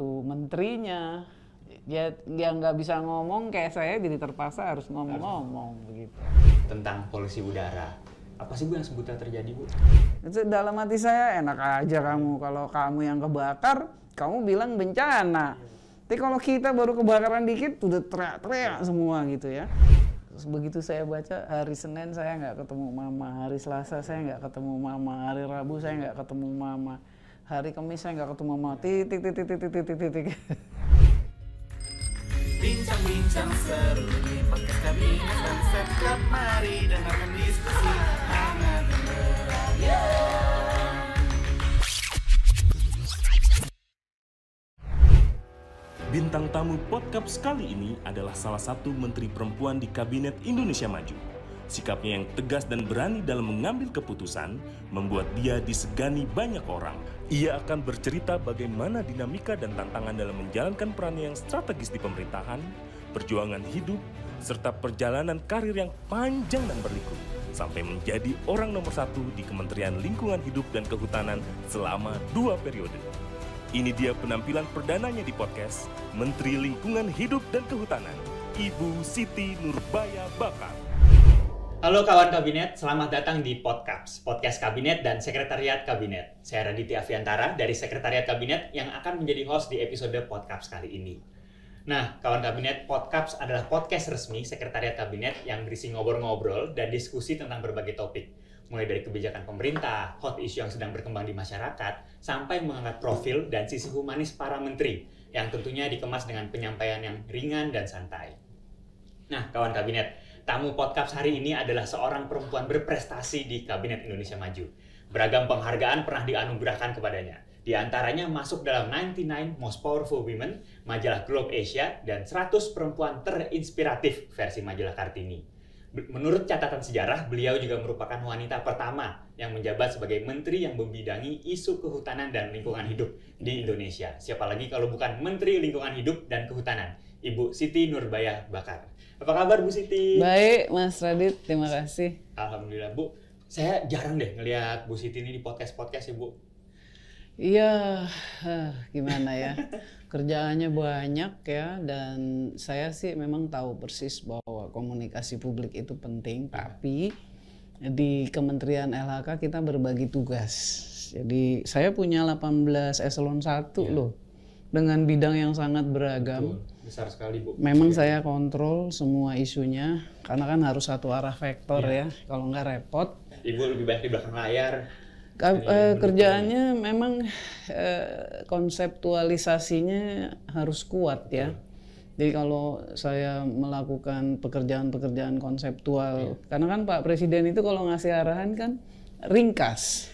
itu menterinya. Ya nggak bisa ngomong kayak saya, jadi terpaksa harus ngomong begitu. Tentang polusi udara, apa sih Bu yang sebetulnya terjadi, Bu? Itu dalam hati saya, enak aja kamu, kalau kamu yang kebakar, kamu bilang bencana. Tapi kalau kita baru kebakaran dikit, udah teriak-teriak semua gitu ya. Terus begitu saya baca, hari Senin saya nggak ketemu Mama, hari Selasa saya nggak ketemu Mama, hari Rabu saya nggak ketemu Mama, hari Kamis saya nggak ketemu Mama, titik. Bincang-bincang seru di podcast Kabinet dan Setcap, mari dengarkan diskusi hangat dan meriah. Bintang tamu podcast kali ini adalah salah satu menteri perempuan di Kabinet Indonesia Maju. Sikapnya yang tegas dan berani dalam mengambil keputusan membuat dia disegani banyak orang. Ia akan bercerita bagaimana dinamika dan tantangan dalam menjalankan perannya yang strategis di pemerintahan, perjuangan hidup, serta perjalanan karir yang panjang dan berliku, sampai menjadi orang nomor 1 di Kementerian Lingkungan Hidup dan Kehutanan selama 2 periode. Ini dia penampilan perdananya di podcast Menteri Lingkungan Hidup dan Kehutanan, Ibu Siti Nurbaya Bakar. Halo kawan Kabinet, selamat datang di Podcast Kabinet dan Sekretariat Kabinet. Saya Raditya Aviantara dari Sekretariat Kabinet yang akan menjadi host di episode Podcast kali ini. Nah, kawan Kabinet, Podcast adalah podcast resmi Sekretariat Kabinet yang berisi ngobrol-ngobrol dan diskusi tentang berbagai topik. Mulai dari kebijakan pemerintah, hot issue yang sedang berkembang di masyarakat, sampai mengangkat profil dan sisi humanis para menteri, yang tentunya dikemas dengan penyampaian yang ringan dan santai. Nah, kawan Kabinet, tamu podcast hari ini adalah seorang perempuan berprestasi di Kabinet Indonesia Maju. Beragam penghargaan pernah dianugerahkan kepadanya. Di antaranya masuk dalam 99 Most Powerful Women, majalah Globe Asia, dan 100 perempuan terinspiratif versi majalah Kartini. Menurut catatan sejarah, beliau juga merupakan wanita pertama yang menjabat sebagai menteri yang membidangi isu kehutanan dan lingkungan hidup di Indonesia. Siapa lagi kalau bukan Menteri Lingkungan Hidup dan Kehutanan, Ibu Siti Nurbaya Bakar. Apa kabar Bu Siti? Baik Mas Radit, terima kasih. Alhamdulillah Bu. Saya jarang deh ngelihat Bu Siti ini di podcast-podcast ya Bu. Iya, gimana ya, kerjaannya banyak ya, dan saya sih memang tahu persis bahwa komunikasi publik itu penting, tapi di Kementerian LHK kita berbagi tugas. Jadi saya punya 18 eselon 1 loh, dengan bidang yang sangat beragam. Betul. Besar sekali Bu. Memang saya kontrol semua isunya, karena kan harus satu arah vektor ya, kalau nggak repot. Ibu lebih banyak di belakang layar. Kerjaannya memang konseptualisasinya harus kuat ya. Jadi kalau saya melakukan pekerjaan-pekerjaan konseptual, karena kan Pak Presiden itu kalau ngasih arahan kan ringkas.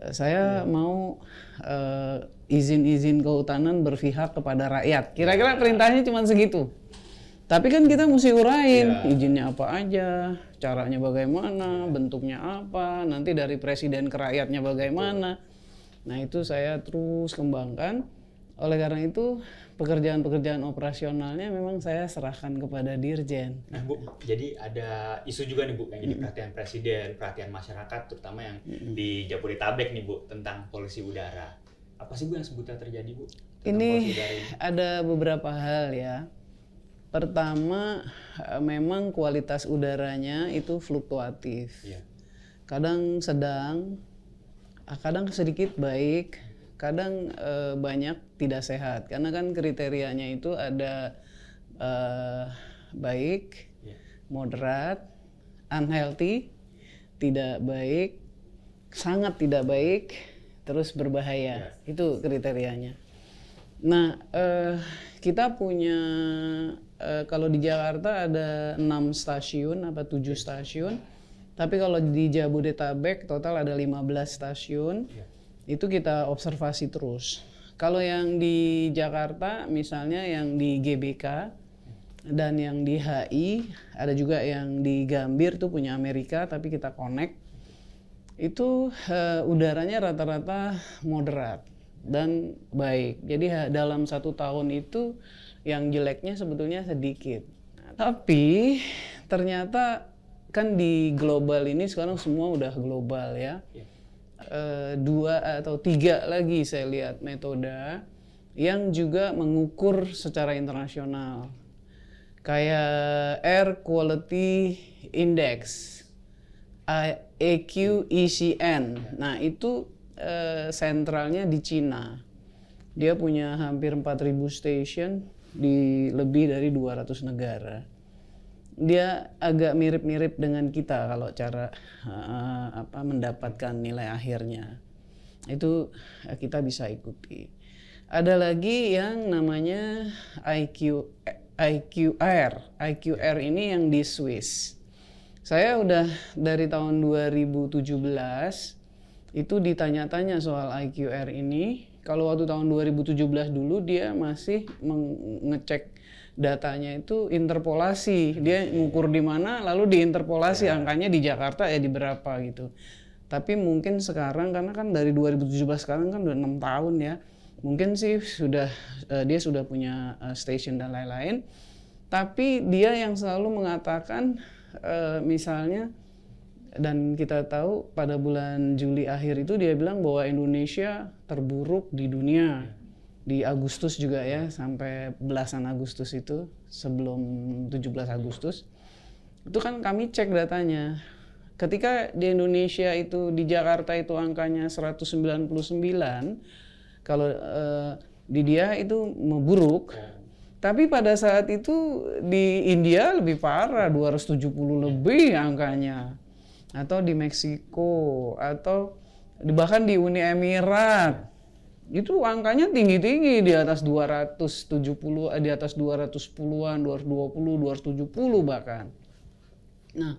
Saya mau izin-izin kehutanan berpihak kepada rakyat. Kira-kira perintahnya cuma segitu. Tapi kan kita mesti urain izinnya apa aja, caranya bagaimana, bentuknya apa, nanti dari presiden ke rakyatnya bagaimana. Nah itu saya terus kembangkan. Oleh karena itu pekerjaan-pekerjaan operasionalnya memang saya serahkan kepada Dirjen. Nah Bu, jadi ada isu juga nih Bu yang jadi perhatian presiden, perhatian masyarakat, terutama yang di Jabodetabek nih Bu, tentang polusi udara. Apa sih Bu yang sebetulnya terjadi Bu? Ini ada beberapa hal ya. Pertama, memang kualitas udaranya itu fluktuatif. Kadang sedang, kadang sedikit baik, kadang banyak tidak sehat. Karena kan kriterianya itu ada baik, moderat, unhealthy, tidak baik, sangat tidak baik, terus berbahaya. Itu kriterianya. Nah, kita punya kalau di Jakarta ada 6 stasiun apa 7 stasiun. Tapi kalau di Jabodetabek total ada 15 stasiun. Itu kita observasi terus. Kalau yang di Jakarta misalnya yang di GBK dan yang di HI, ada juga yang di Gambir tuh punya Amerika tapi kita connect. Itu udaranya rata-rata moderat dan baik. Jadi dalam 1 tahun itu yang jeleknya sebetulnya sedikit. Tapi ternyata kan di global ini sekarang semua udah global ya. 2 atau 3 lagi saya lihat metode yang juga mengukur secara internasional. Kayak Air Quality Index, AQECN. Nah, itu sentralnya di Cina. Dia punya hampir 4.000 station di lebih dari 200 negara. Dia agak mirip-mirip dengan kita kalau cara mendapatkan nilai akhirnya. Itu kita bisa ikuti. Ada lagi yang namanya IQR. IQR ini yang di Swiss. Saya udah dari tahun 2017 itu ditanya-tanya soal IQR ini. Kalau waktu tahun 2017 dulu dia masih mengecek datanya itu interpolasi. Dia ngukur di mana lalu diinterpolasi angkanya di Jakarta ya di berapa gitu. Tapi mungkin sekarang karena kan dari 2017 sekarang kan udah 6 tahun ya. Mungkin sih dia sudah punya station dan lain-lain. Tapi dia yang selalu mengatakan misalnya, dan kita tahu pada bulan Juli akhir itu dia bilang bahwa Indonesia terburuk di dunia di Agustus juga ya, sampai belasan Agustus itu sebelum 17 Agustus itu kan kami cek datanya. Ketika di Indonesia itu di Jakarta itu angkanya 199, kalau di dia itu memburuk. Tapi pada saat itu di India lebih parah, 270 lebih angkanya. Atau di Meksiko, atau bahkan di Uni Emirat. Itu angkanya tinggi-tinggi, di atas 270, di atas 210-an, 220, 270 bahkan. Nah,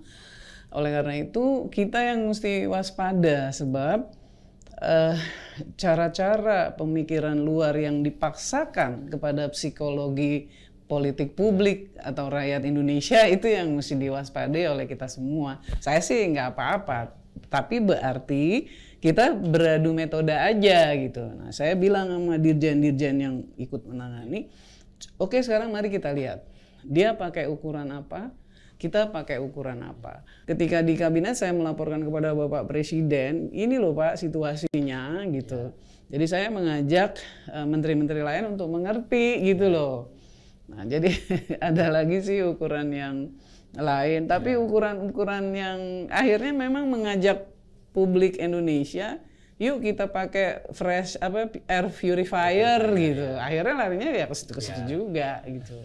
oleh karena itu kita yang mesti waspada sebab cara-cara pemikiran luar yang dipaksakan kepada psikologi politik publik atau rakyat Indonesia itu yang mesti diwaspadai oleh kita semua. Saya sih nggak apa-apa, tapi berarti kita beradu metode aja gitu. Nah, saya bilang sama dirjen-dirjen yang ikut menangani, oke, sekarang mari kita lihat dia pakai ukuran apa, kita pakai ukuran apa. Ketika di kabinet saya melaporkan kepada Bapak Presiden, ini loh Pak situasinya gitu. Jadi saya mengajak menteri-menteri lain untuk mengerti gitu loh. Nah, jadi ada lagi sih ukuran yang lain, tapi ukuran-ukuran yang akhirnya memang mengajak publik Indonesia, yuk kita pakai air purifier gitu. Akhirnya larinya ya ke situ juga gitu.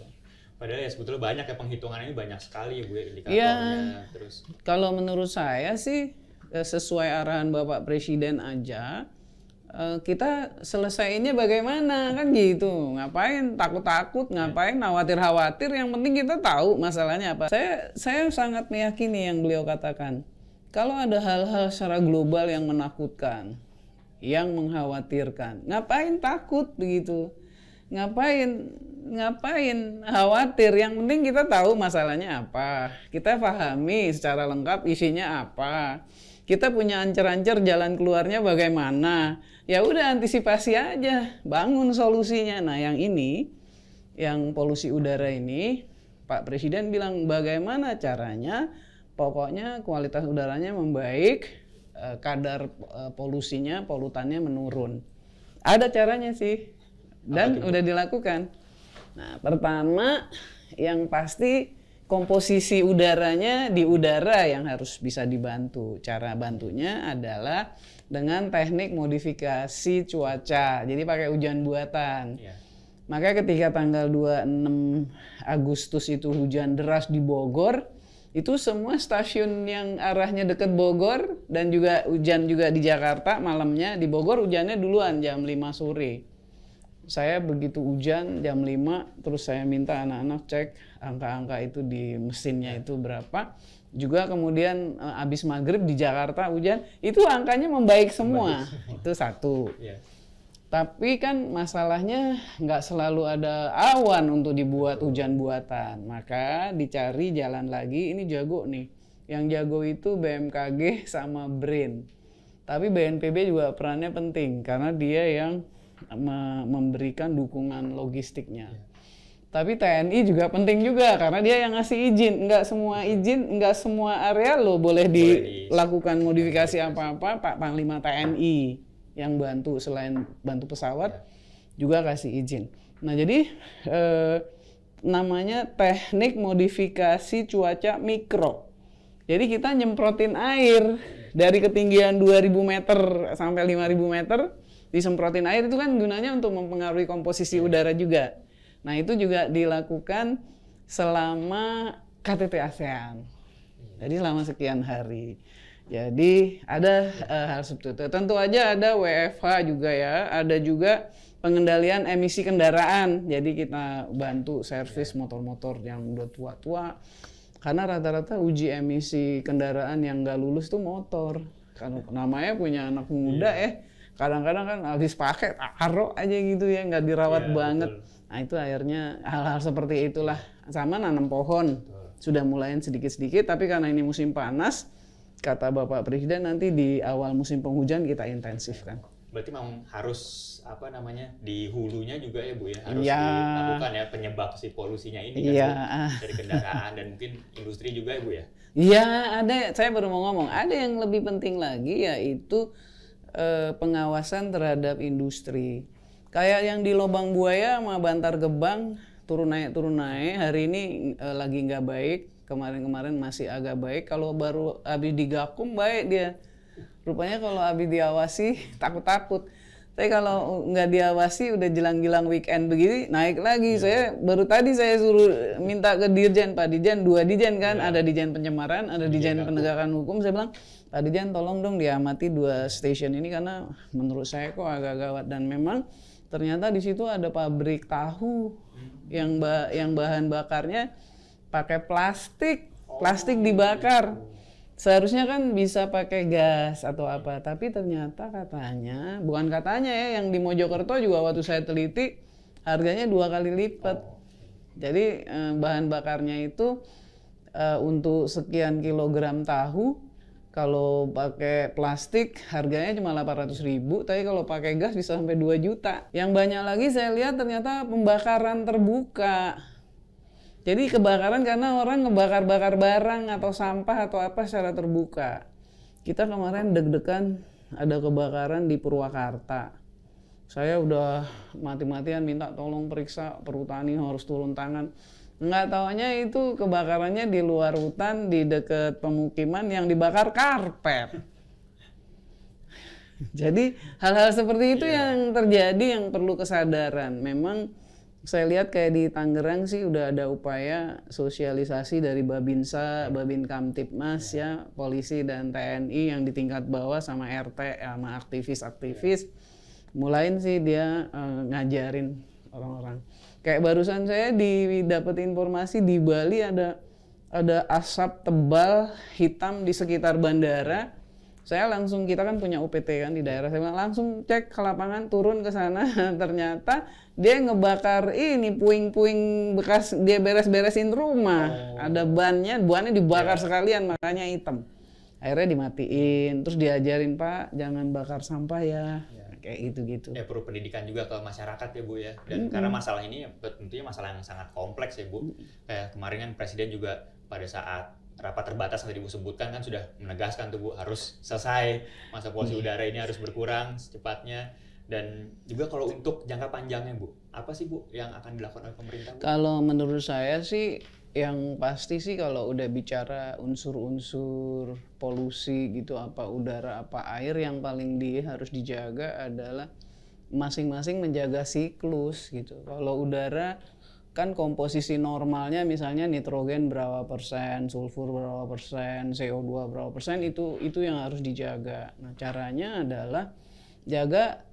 Padahal ya sebetulnya banyak ya, penghitungan ini banyak sekali ya Bu, indikatornya. Terus kalau menurut saya sih sesuai arahan Bapak Presiden aja, kita selesainya bagaimana kan gitu. Ngapain takut-takut, ngapain khawatir-khawatir, yang penting kita tahu masalahnya apa. Saya sangat meyakini yang beliau katakan. Kalau ada hal-hal secara global yang menakutkan, yang mengkhawatirkan, ngapain takut begitu? Ngapain khawatir, yang penting kita tahu masalahnya apa, kita pahami secara lengkap isinya apa, kita punya ancer-ancer jalan keluarnya bagaimana, ya udah antisipasi aja, bangun solusinya. Nah yang ini, yang polusi udara ini, Pak Presiden bilang bagaimana caranya, pokoknya kualitas udaranya membaik, kadar polusinya, polutannya menurun. Ada caranya sih, dan udah dilakukan. Nah, pertama yang pasti komposisi udaranya di udara yang harus bisa dibantu. Cara bantunya adalah dengan teknik modifikasi cuaca. Jadi pakai hujan buatan. Makanya ketika tanggal 26 Agustus itu hujan deras di Bogor, itu semua stasiun yang arahnya dekat Bogor dan juga hujan juga di Jakarta malamnya. Di Bogor hujannya duluan jam 5 sore. Saya begitu hujan jam 5, terus saya minta anak-anak cek angka-angka itu di mesinnya itu berapa. Juga kemudian habis maghrib di Jakarta hujan, itu angkanya membaik semua. Itu satu. Tapi kan masalahnya nggak selalu ada awan untuk dibuat hujan buatan. Maka dicari jalan lagi, ini jago nih. Yang jago itu BMKG sama BRIN. Tapi BNPB juga perannya penting, karena dia yang memberikan dukungan logistiknya. Tapi TNI juga penting juga karena dia yang ngasih izin. Enggak semua area lo boleh dilakukan modifikasi apa-apa. Pak Panglima TNI yang bantu, selain bantu pesawat juga kasih izin. Nah jadi namanya teknik modifikasi cuaca mikro. Jadi kita nyemprotin air dari ketinggian 2000 meter sampai 5000 meter, disemprotin air itu kan gunanya untuk mempengaruhi komposisi udara juga. Nah itu juga dilakukan selama KTT ASEAN. Jadi selama sekian hari. Jadi ada hal seperti itu. Tentu aja ada WFH juga ya, ada juga pengendalian emisi kendaraan. Jadi kita bantu servis motor-motor yang udah tua-tua. Karena rata-rata uji emisi kendaraan yang nggak lulus tuh motor. Karena namanya punya anak muda kadang-kadang kan habis pakai taruh aja gitu ya, nggak dirawat banget. Betul. Nah itu akhirnya hal-hal seperti itulah. Sama nanam pohon. Sudah mulain sedikit-sedikit, tapi karena ini musim panas, kata Bapak Presiden nanti di awal musim penghujan kita intensifkan. Berarti memang harus di hulunya juga ya Bu ya, harus dilakukan ya penyebab si polusinya ini kan dari kendaraan dan mungkin industri juga ya Bu ya. Iya, ada, saya baru mau ngomong, ada yang lebih penting lagi yaitu pengawasan terhadap industri. Kayak yang di Lobang Buaya sama Bantar Gebang turun naik, hari ini lagi nggak baik, kemarin masih agak baik, kalau baru habis digakum baik dia. Rupanya kalau habis diawasi takut-takut. Tapi kalau nggak diawasi udah jelang-jelang weekend begini naik lagi. Saya baru tadi saya suruh minta ke Dirjen, Pak Dirjen, 2 Dirjen kan, ada Dirjen Pencemaran, ada Dirjen Penegakan Hukum. Saya bilang, Pak Dirjen tolong dong diamati 2 stasiun ini karena menurut saya kok agak gawat. Dan memang ternyata di situ ada pabrik tahu yang bahan bakarnya pakai plastik dibakar. Seharusnya kan bisa pakai gas atau apa, tapi ternyata bukan katanya ya, yang di Mojokerto juga waktu saya teliti harganya 2 kali lipat. Jadi bahan bakarnya itu untuk sekian kilogram tahu, kalau pakai plastik harganya cuma 800.000, tapi kalau pakai gas bisa sampai 2 juta. Yang banyak lagi saya lihat ternyata pembakaran terbuka. Jadi kebakaran karena orang ngebakar-bakar barang atau sampah atau apa secara terbuka. Kita kemarin deg-degan ada kebakaran di Purwakarta. Saya udah mati-matian minta tolong periksa, perhutani harus turun tangan. Nggak taunya itu kebakarannya di luar hutan, di dekat pemukiman yang dibakar karpet. Jadi hal-hal seperti itu yang terjadi, yang perlu kesadaran. Memang saya lihat kayak di Tangerang sih udah ada upaya sosialisasi dari Babinsa, Babin Kamtipmas ya, polisi dan TNI yang di tingkat bawah sama RT sama aktivis-aktivis. Mulain sih dia ngajarin orang-orang. Kayak barusan saya dapat informasi di Bali ada asap tebal hitam di sekitar bandara. Saya langsung, kita kan punya UPT kan di daerah, saya langsung cek ke lapangan, turun ke sana. Ternyata dia ngebakar ini puing-puing bekas dia beres-beresin rumah. Ada bannya dibakar sekalian, makanya hitam. Akhirnya dimatiin, terus diajarin, Pak jangan bakar sampah ya. Kayak gitu-gitu. Ya perlu pendidikan juga ke masyarakat ya Bu ya. Dan karena masalah ini tentunya masalah yang sangat kompleks ya Bu. Kayak kemarin kan Presiden juga pada saat rapat terbatas yang tadi Bu sebutkan kan sudah menegaskan tuh Bu harus selesai masa polusi udara ini, harus berkurang secepatnya. Dan juga kalau untuk jangka panjangnya Bu, apa sih Bu yang akan dilakukan oleh pemerintah Bu? Kalau menurut saya sih yang pasti sih kalau udah bicara unsur-unsur polusi gitu, apa udara apa air, yang paling harus dijaga adalah masing-masing menjaga siklus gitu. Kalau udara kan komposisi normalnya misalnya nitrogen berapa persen, sulfur berapa persen, CO2 berapa persen, itu yang harus dijaga. Nah caranya adalah jaga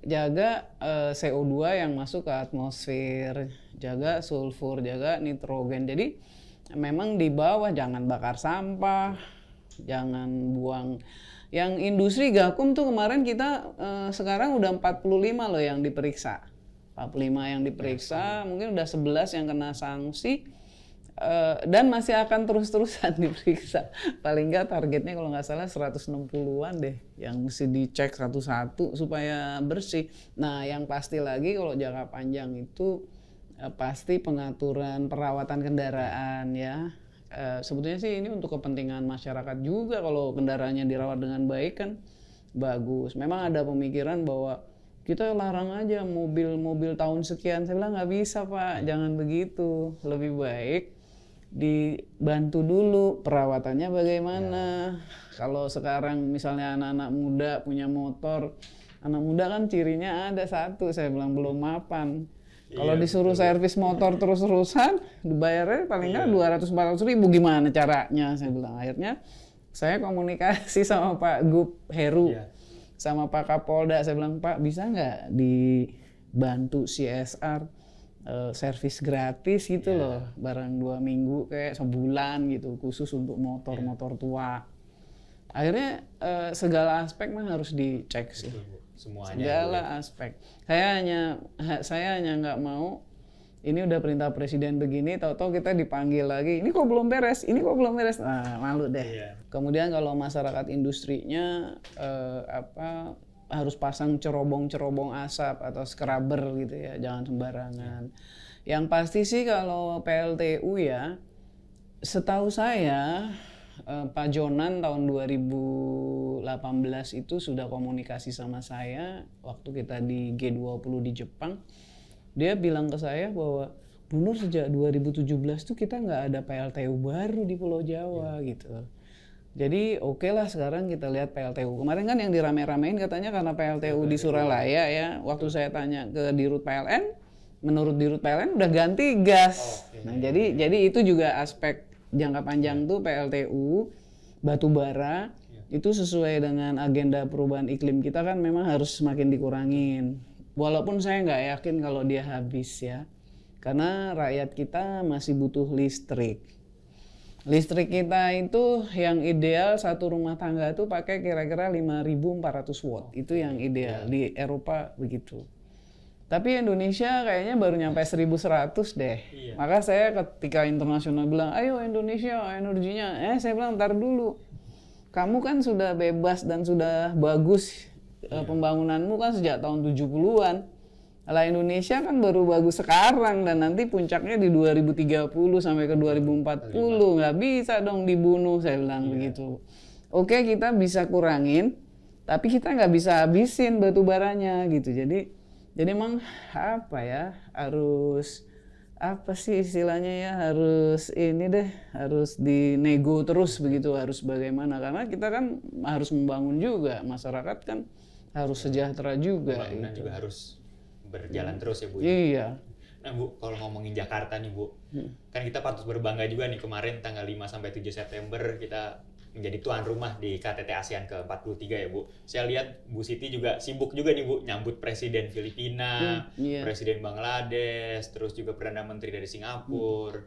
CO2 yang masuk ke atmosfer, jaga sulfur, jaga nitrogen. Jadi memang di bawah jangan bakar sampah, jangan buang. Yang industri gakum tuh kemarin kita sekarang udah 45 loh yang diperiksa. 45 yang diperiksa, mungkin udah 11 yang kena sanksi, dan masih akan terus-terusan diperiksa. Paling nggak targetnya kalau nggak salah 160-an deh yang mesti dicek satu-satu supaya bersih. Nah yang pasti lagi kalau jangka panjang itu pasti pengaturan perawatan kendaraan ya. Sebetulnya sih ini untuk kepentingan masyarakat juga, kalau kendaraannya dirawat dengan baik kan bagus. Memang ada pemikiran bahwa kita larang aja mobil tahun sekian. Saya bilang nggak bisa Pak, jangan begitu. Lebih baik dibantu dulu perawatannya bagaimana. Kalau sekarang misalnya anak-anak muda punya motor, anak muda kan cirinya ada satu, saya bilang belum mapan. Kalau disuruh servis motor terus-terusan, dibayarnya paling nggak 200-400 ribu, gimana caranya? Saya bilang. Akhirnya saya komunikasi sama Pak Gub Heru, sama Pak Kapolda. Saya bilang, Pak bisa nggak dibantu CSR servis gratis gitu loh, barang 2 minggu kayak sebulan gitu, khusus untuk motor-motor tua. Akhirnya segala aspek mah harus dicek sih. Semuanya. Segala aspek. Saya hanya nggak mau ini udah perintah presiden begini, tahu-tahu kita dipanggil lagi. Ini kok belum beres? Ini kok belum beres? Nah, malu deh. Kemudian kalau masyarakat industrinya harus pasang cerobong-cerobong asap atau scrubber gitu ya, jangan sembarangan. Yang pasti sih kalau PLTU ya, setahu saya Pak Jonan tahun 2018 itu sudah komunikasi sama saya waktu kita di G20 di Jepang. Dia bilang ke saya bahwa Bu Nur sejak 2017 tuh kita nggak ada PLTU baru di Pulau Jawa gitu. Jadi oke lah sekarang kita lihat PLTU. Kemarin kan yang dirame-ramein katanya karena PLTU di Suralaya ya. Waktu saya tanya ke Dirut PLN, menurut Dirut PLN udah ganti gas. Nah jadi itu juga aspek jangka panjang tuh PLTU batu bara itu sesuai dengan agenda perubahan iklim kita kan memang harus semakin dikurangin. Walaupun saya nggak yakin kalau dia habis ya, karena rakyat kita masih butuh listrik. Listrik kita itu yang ideal satu rumah tangga itu pakai kira-kira 5.400 watt, itu yang ideal di Eropa begitu. Tapi Indonesia kayaknya baru nyampe 1.100 deh. Maka saya ketika internasional bilang, ayo Indonesia energinya. Saya bilang, ntar dulu. Kamu kan sudah bebas dan sudah bagus pembangunanmu kan sejak tahun 70-an. Lah Indonesia kan baru bagus sekarang dan nanti puncaknya di 2030 sampai ke 2040. Nggak bisa dong dibunuh, saya bilang begitu. Oke, kita bisa kurangin, tapi kita nggak bisa habisin batu baranya gitu. Jadi emang apa ya, harus apa sih istilahnya ya, harus ini deh, harus dinego terus begitu, harus bagaimana, karena kita kan harus membangun juga, masyarakat kan harus sejahtera juga. Pembangunan juga harus berjalan terus ya Bu. Iya. Nah Bu, kalau ngomongin Jakarta nih Bu, kan kita patut berbangga juga nih kemarin tanggal 5-7 September kita menjadi tuan rumah di KTT ASEAN ke-43 ya Bu. Saya lihat Bu Siti juga sibuk juga nih Bu, nyambut Presiden Filipina, Presiden Bangladesh, terus juga Perdana Menteri dari Singapura.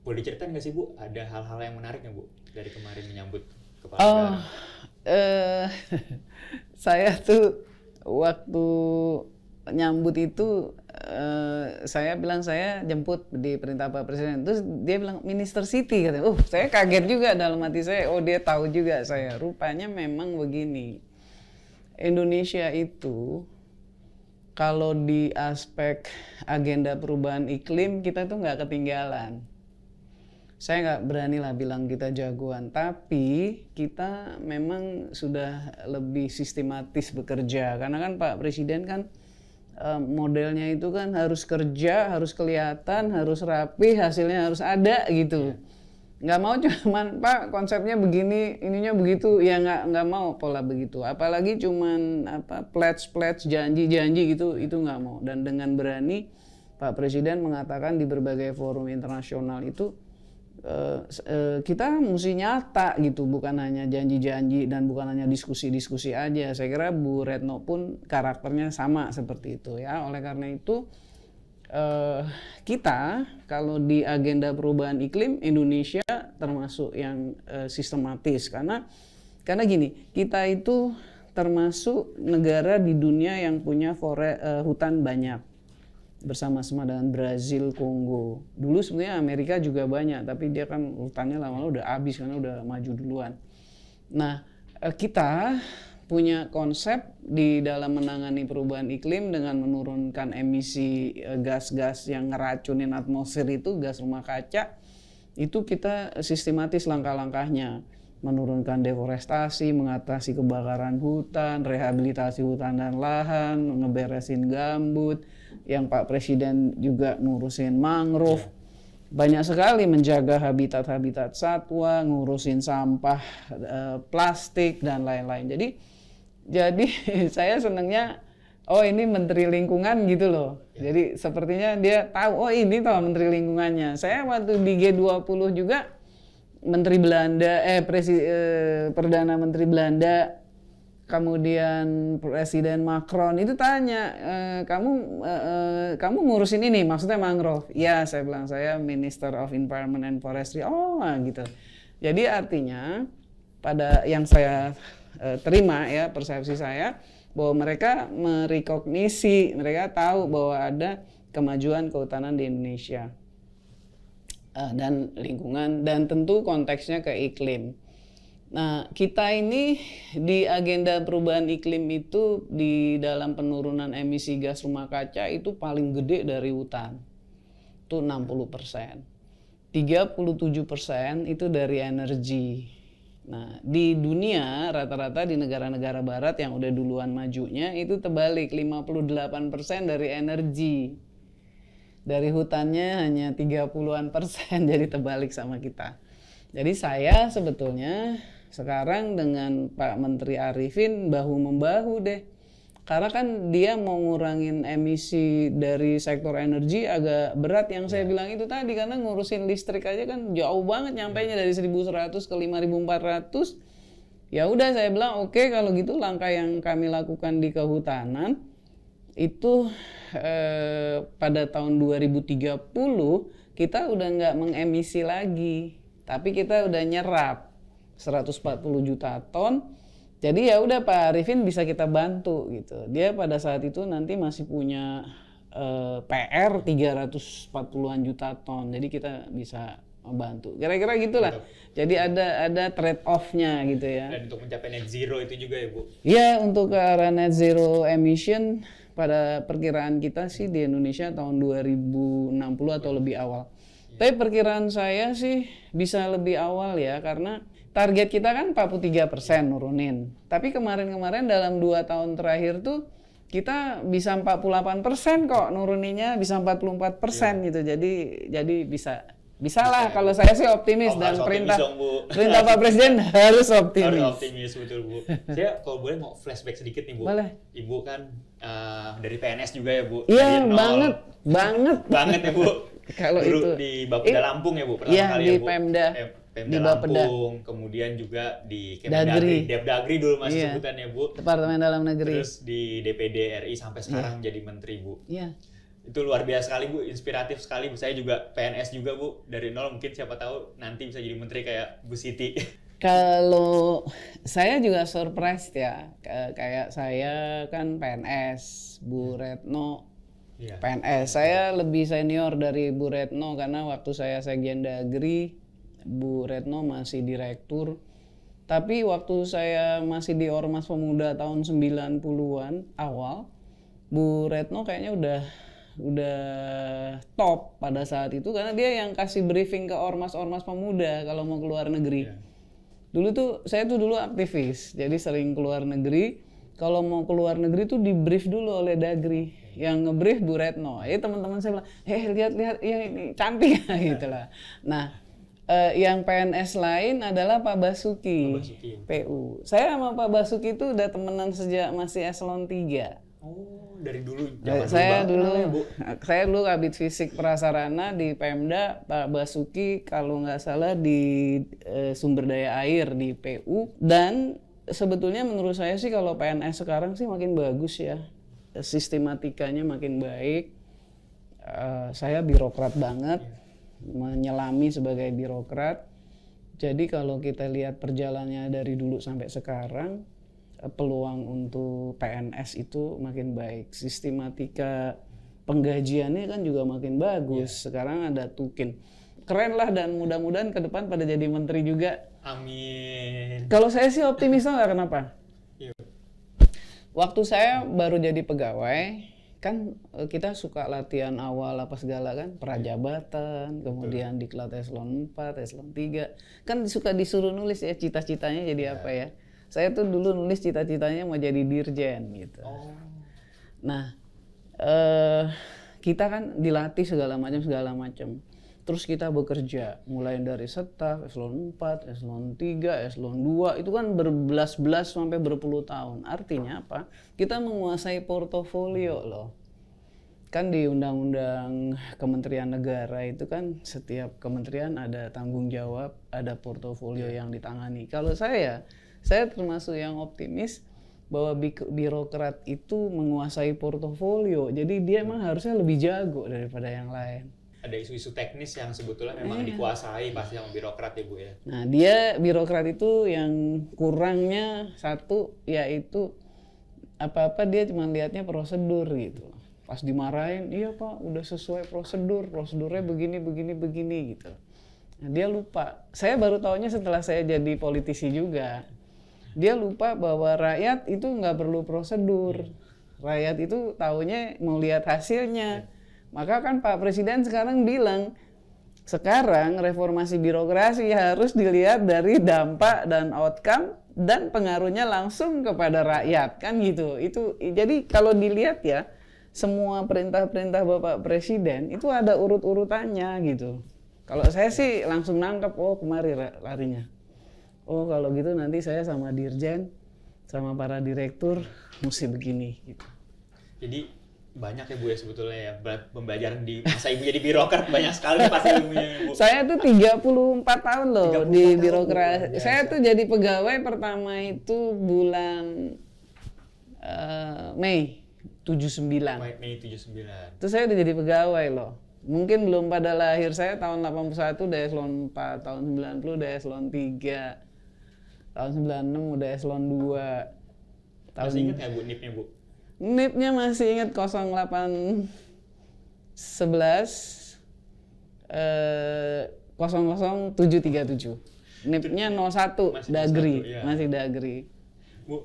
Boleh diceritain nggak sih Bu, ada hal-hal yang menarik nggak Bu dari kemarin menyambut kepala negara? Saya tuh waktu nyambut itu saya bilang saya jemput di perintah Pak Presiden. Terus dia bilang Minister Siti katanya. Saya kaget juga dalam hati saya. Dia tahu juga saya. Rupanya memang begini. Indonesia itu kalau di aspek agenda perubahan iklim kita tuh nggak ketinggalan. Saya nggak berani lah bilang kita jagoan, tapi kita memang sudah lebih sistematis bekerja. Karena kan Pak Presiden kan modelnya itu kan harus kerja, harus kelihatan, harus rapi, hasilnya harus ada gitu. Nggak mau cuman Pak konsepnya begini, ininya begitu, ya nggak mau pola begitu. Apalagi cuman pledge, janji gitu, itu nggak mau. Dan dengan berani Pak Presiden mengatakan di berbagai forum internasional itu kita mesti nyata gitu, bukan hanya janji-janji dan bukan hanya diskusi-diskusi aja. Saya kira Bu Retno pun karakternya sama seperti itu ya. Oleh karena itu kita kalau di agenda perubahan iklim Indonesia termasuk yang sistematis karena gini, kita itu termasuk negara di dunia yang punya hutan banyak. Bersama-sama dengan Brazil, Kongo. Dulu sebenarnya Amerika juga banyak, tapi dia kan hutannya lama-lama udah habis karena udah maju duluan. Nah, kita punya konsep di dalam menangani perubahan iklim dengan menurunkan emisi gas-gas yang ngeracunin atmosfer itu, gas rumah kaca, itu kita sistematis langkah-langkahnya. menurunkan deforestasi, mengatasi kebakaran hutan, rehabilitasi hutan dan lahan, ngeberesin gambut, yang Pak Presiden juga ngurusin mangrove. Banyak sekali menjaga habitat-habitat satwa, ngurusin sampah plastik dan lain-lain. Jadi saya senangnya ini Menteri Lingkungan gitu loh. Jadi sepertinya dia tahu ini toh Menteri Lingkungannya. Saya waktu di G20 juga Menteri Belanda, Perdana Menteri Belanda, kemudian Presiden Macron itu tanya, kamu ngurusin ini, maksudnya mangrove? Ya, saya bilang saya Minister of Environment and Forestry. Gitu. Jadi artinya pada yang saya terima ya persepsi saya bahwa mereka merekognisi, mereka tahu bahwa ada kemajuan kehutanan di Indonesia. Dan lingkungan, dan tentu konteksnya ke iklim. Nah, kita ini di agenda perubahan iklim itu di dalam penurunan emisi gas rumah kaca itu paling gede dari hutan. Itu 60%. 37% itu dari energi. Nah, di dunia rata-rata di negara-negara barat yang udah duluan majunya itu terbalik, 58% dari energi. Dari hutannya hanya 30-an%, jadi terbalik sama kita. Jadi saya sebetulnya sekarang dengan Pak Menteri Arifin bahu-membahu deh. Karena kan dia mau ngurangin emisi dari sektor energi agak berat yang saya bilang itu tadi. Karena ngurusin listrik aja kan jauh banget nyampainya dari 1.100 ke 5.400. Ya udah saya bilang oke, kalau gitu langkah yang kami lakukan di kehutanan itu pada tahun 2030 kita udah nggak mengemisi lagi, tapi kita udah nyerap 140 juta ton. Jadi ya udah Pak Arifin bisa kita bantu gitu. Dia pada saat itu nanti masih punya PR 340-an juta ton. Jadi kita bisa membantu. Kira-kira gitulah. Jadi ada trade off-nya gitu ya. Dan untuk mencapai net zero itu juga ya Bu? Iya, untuk ke arah net zero emission pada perkiraan kita sih di Indonesia tahun 2060 atau lebih awal. Tapi perkiraan saya sih bisa lebih awal ya, karena target kita kan 43% nurunin. Tapi kemarin-kemarin dalam 2 tahun terakhir tuh kita bisa 48% kok nuruninya, bisa 44% gitu. Jadi bisa lah kalau saya sih optimis, dan perintah Pak Presiden harus optimis. Harus optimis, betul Bu. Saya kalau boleh mau flashback sedikit nih Bu. Boleh. Ibu kan dari PNS juga ya Bu. Iya, banget ya Bu. Kalau dulu itu di Bapeda Lampung ya Bu, pertama iya, kali di ya Bu. Pemda Pemda di Bapeda. Lampung, kemudian juga di Dagri. Depdagri dulu masih Iya. sebutannya Bu. Departemen Dalam Negeri. Terus di DPD RI sampai sekarang jadi menteri Bu. Iya. Itu luar biasa sekali Bu, inspiratif sekali. Saya juga PNS juga Bu, dari nol mungkin siapa tahu nanti bisa jadi menteri kayak Bu Siti. Kalau saya juga surprise ya, kayak saya kan PNS, Bu Retno Iya. PNS. Saya lebih senior dari Bu Retno karena waktu saya Sekjen Dagri, Bu Retno masih direktur. Tapi waktu saya masih di Ormas Pemuda tahun 90-an awal, Bu Retno kayaknya udah top pada saat itu, karena dia yang kasih briefing ke ormas-ormas pemuda kalau mau keluar negeri. Yeah. Dulu tuh saya tuh dulu aktivis, jadi sering keluar negeri. Kalau mau keluar negeri tuh di brief dulu oleh Dagri, yang ngebrief Bu Retno. Teman-teman saya bilang, lihat ya ini cantik gitu lah. Nah, yang PNS lain adalah Pak Basuki, PU. Saya sama Pak Basuki itu udah temenan sejak masih eselon 3. Oh, dari dulu. Saya dulu kabid fisik prasarana di Pemda, Pak Basuki kalau nggak salah di sumber daya air di PU. Dan sebetulnya menurut saya sih kalau PNS sekarang sih makin bagus ya, sistematikanya makin baik. Saya birokrat banget, menyelami sebagai birokrat. Jadi kalau kita lihat perjalanannya dari dulu sampai sekarang, peluang untuk PNS itu makin baik. Sistematika penggajiannya kan juga makin bagus. Sekarang ada Tukin. Keren lah, dan mudah-mudahan ke depan pada jadi menteri juga. Amin. Kalau saya sih optimis, nggak kenapa. Iya. Waktu saya baru jadi pegawai, kan kita suka latihan awal apa segala kan, prajabatan, kemudian diklat eselon 4, eselon 3. Kan suka disuruh nulis ya cita-citanya jadi apa ya. Saya tuh dulu nulis cita-citanya mau jadi dirjen gitu. Nah, kita kan dilatih segala macam. Terus kita bekerja mulai dari staf, eselon 4, eselon 3, eselon 2 itu kan berbelas-belas sampai berpuluh tahun. Artinya apa? Kita menguasai portofolio loh. Kan di Undang-Undang Kementerian Negara itu kan setiap kementerian ada tanggung jawab, ada portofolio yang ditangani. Kalau saya termasuk yang optimis bahwa birokrat itu menguasai portofolio. Jadi dia emang harusnya lebih jago daripada yang lain. Ada isu-isu teknis yang sebetulnya memang dikuasai pasti sama birokrat ya Bu ya. Nah dia birokrat itu yang kurangnya satu yaitu apa-apa dia cuma lihatnya prosedur gitu. Pas dimarahin, iya Pak udah sesuai prosedurnya begini gitu. Nah, dia lupa. Saya baru tahunya setelah saya jadi politisi juga. Dia lupa bahwa rakyat itu nggak perlu prosedur. Rakyat itu taunya mau lihat hasilnya. Maka kan Pak Presiden sekarang bilang, sekarang reformasi birokrasi harus dilihat dari dampak dan outcome dan pengaruhnya langsung kepada rakyat, kan gitu. Itu jadi kalau dilihat ya, semua perintah-perintah Bapak Presiden itu ada urut-urutannya gitu. Kalau saya sih langsung nangkep, oh kemari larinya. Oh kalau gitu nanti saya sama dirjen, sama para direktur mesti begini gitu. Jadi banyak ya Bu ya sebetulnya ya pembelajaran di masa Ibu jadi birokrat banyak sekali pasti ilmunya Bu. Saya tuh 34 tahun loh 34 di tahun, birokrasi. Saya tuh jadi pegawai pertama itu bulan Mei 79. Mei 79. Terus saya udah jadi pegawai loh. Mungkin belum pada lahir saya tahun 81 udah eselon 4, tahun 90 udah eselon 3. Tahun 96 udah eselon 2. Masih ingat nggak Bu NIP-nya Bu? NIP-nya masih ingat 0811 00737. NIP-nya 01 Dagri, ya. masih Dagri. Bu,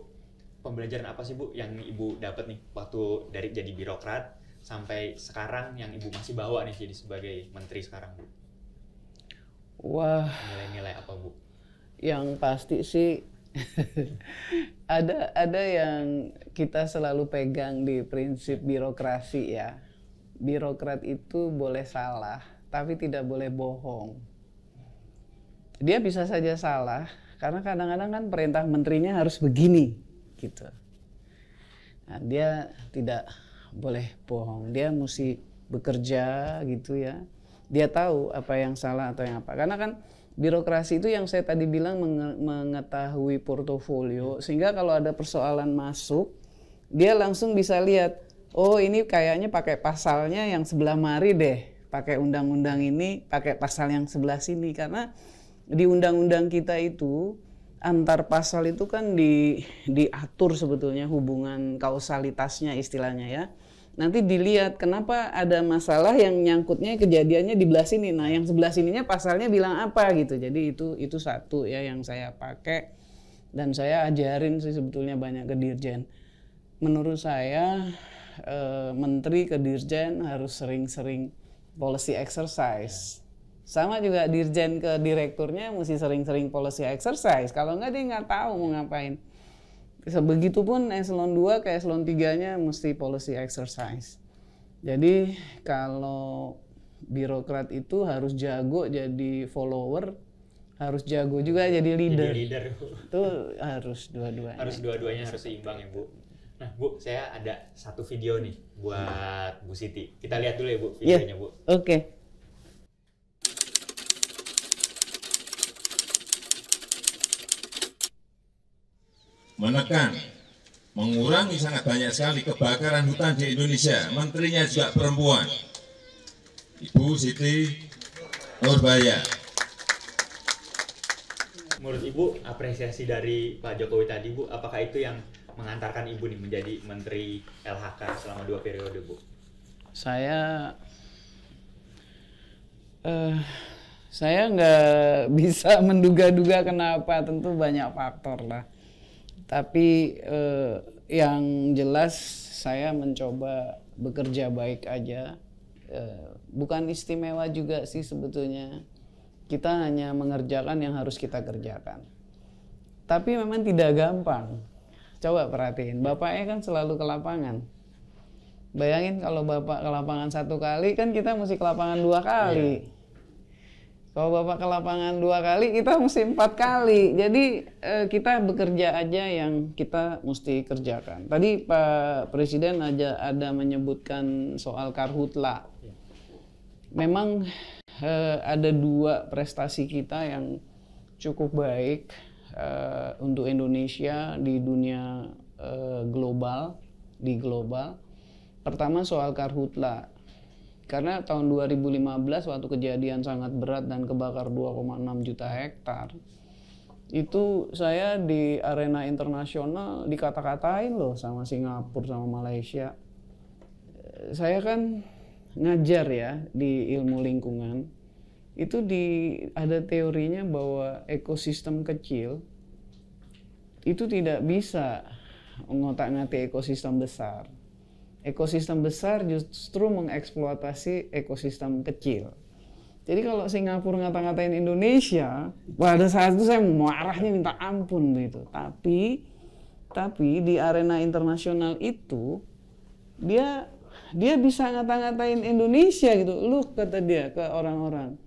pembelajaran apa sih Bu yang Ibu dapat nih waktu dari jadi birokrat sampai sekarang yang Ibu masih bawa nih jadi sebagai menteri sekarang Bu? Wah, Nilai-nilai apa Bu? yang pasti sih ada yang kita selalu pegang di prinsip birokrasi ya. Birokrat itu boleh salah, tapi tidak boleh bohong. Dia bisa saja salah, karena kadang-kadang kan perintah menterinya harus begini, gitu. Nah, dia tidak boleh bohong, dia mesti bekerja gitu ya. Dia tahu apa yang salah atau yang apa. Karena kan birokrasi itu yang saya tadi bilang mengetahui portofolio, sehingga kalau ada persoalan masuk, dia langsung bisa lihat, oh ini kayaknya pakai pasalnya yang sebelah mari deh, pakai undang-undang ini, pakai pasal yang sebelah sini. Karena di undang-undang kita itu, antar pasal itu kan diatur sebetulnya hubungan kausalitasnya istilahnya ya. Nanti dilihat kenapa ada masalah yang nyangkutnya kejadiannya di belah sini. Nah, yang sebelah sininya pasalnya bilang apa gitu. Jadi itu satu ya yang saya pakai dan saya ajarin sih sebetulnya banyak ke dirjen. Menurut saya menteri ke dirjen harus sering-sering policy exercise. Sama juga dirjen ke direkturnya mesti sering-sering policy exercise. Kalau enggak dia nggak tahu mau ngapain. Begitupun eselon 2 ke eselon 3-nya mesti policy exercise. Jadi kalau birokrat itu harus jago jadi follower, harus jago juga jadi leader. Jadi leader. Itu harus dua-duanya. Harus dua-duanya harus seimbang ya Bu. Nah Bu, saya ada satu video nih buat Bu Siti. Kita lihat dulu ya Bu videonya Bu. Oke. Menekan, mengurangi sangat banyak sekali kebakaran hutan di Indonesia. Menterinya juga perempuan, Ibu Siti Nurbaya. Menurut Ibu, apresiasi dari Pak Jokowi tadi Bu, apakah itu yang mengantarkan Ibu nih menjadi Menteri LHK selama 2 periode Bu? Saya nggak bisa menduga-duga kenapa, tentu banyak faktor lah. Tapi yang jelas saya mencoba bekerja baik aja. Bukan istimewa juga sih sebetulnya. Kita hanya mengerjakan yang harus kita kerjakan. Tapi memang tidak gampang. Coba perhatiin, bapaknya kan selalu ke lapangan. Bayangin kalau bapak ke lapangan 1 kali, kan kita mesti ke lapangan 2 kali. Kalau bapak ke lapangan 2 kali, kita mesti 4 kali. Jadi kita bekerja aja yang kita mesti kerjakan. Tadi Pak Presiden ada menyebutkan soal karhutla. Memang ada 2 prestasi kita yang cukup baik untuk Indonesia di dunia global. Pertama soal karhutla. Karena tahun 2015 waktu kejadian sangat berat dan kebakar 2,6 juta hektar, itu saya di arena internasional dikata-katain loh sama Singapura sama Malaysia. Saya kan ngajar ya di ilmu lingkungan. Itu ada teorinya bahwa ekosistem kecil itu tidak bisa mengotak-ngatik ekosistem besar. Ekosistem besar justru mengeksploitasi ekosistem kecil. Jadi kalau Singapura ngata-ngatain Indonesia, pada saat itu saya marahnya minta ampun gitu. Tapi di arena internasional itu dia bisa ngata-ngatain Indonesia gitu. Lu kata dia ke orang-orang,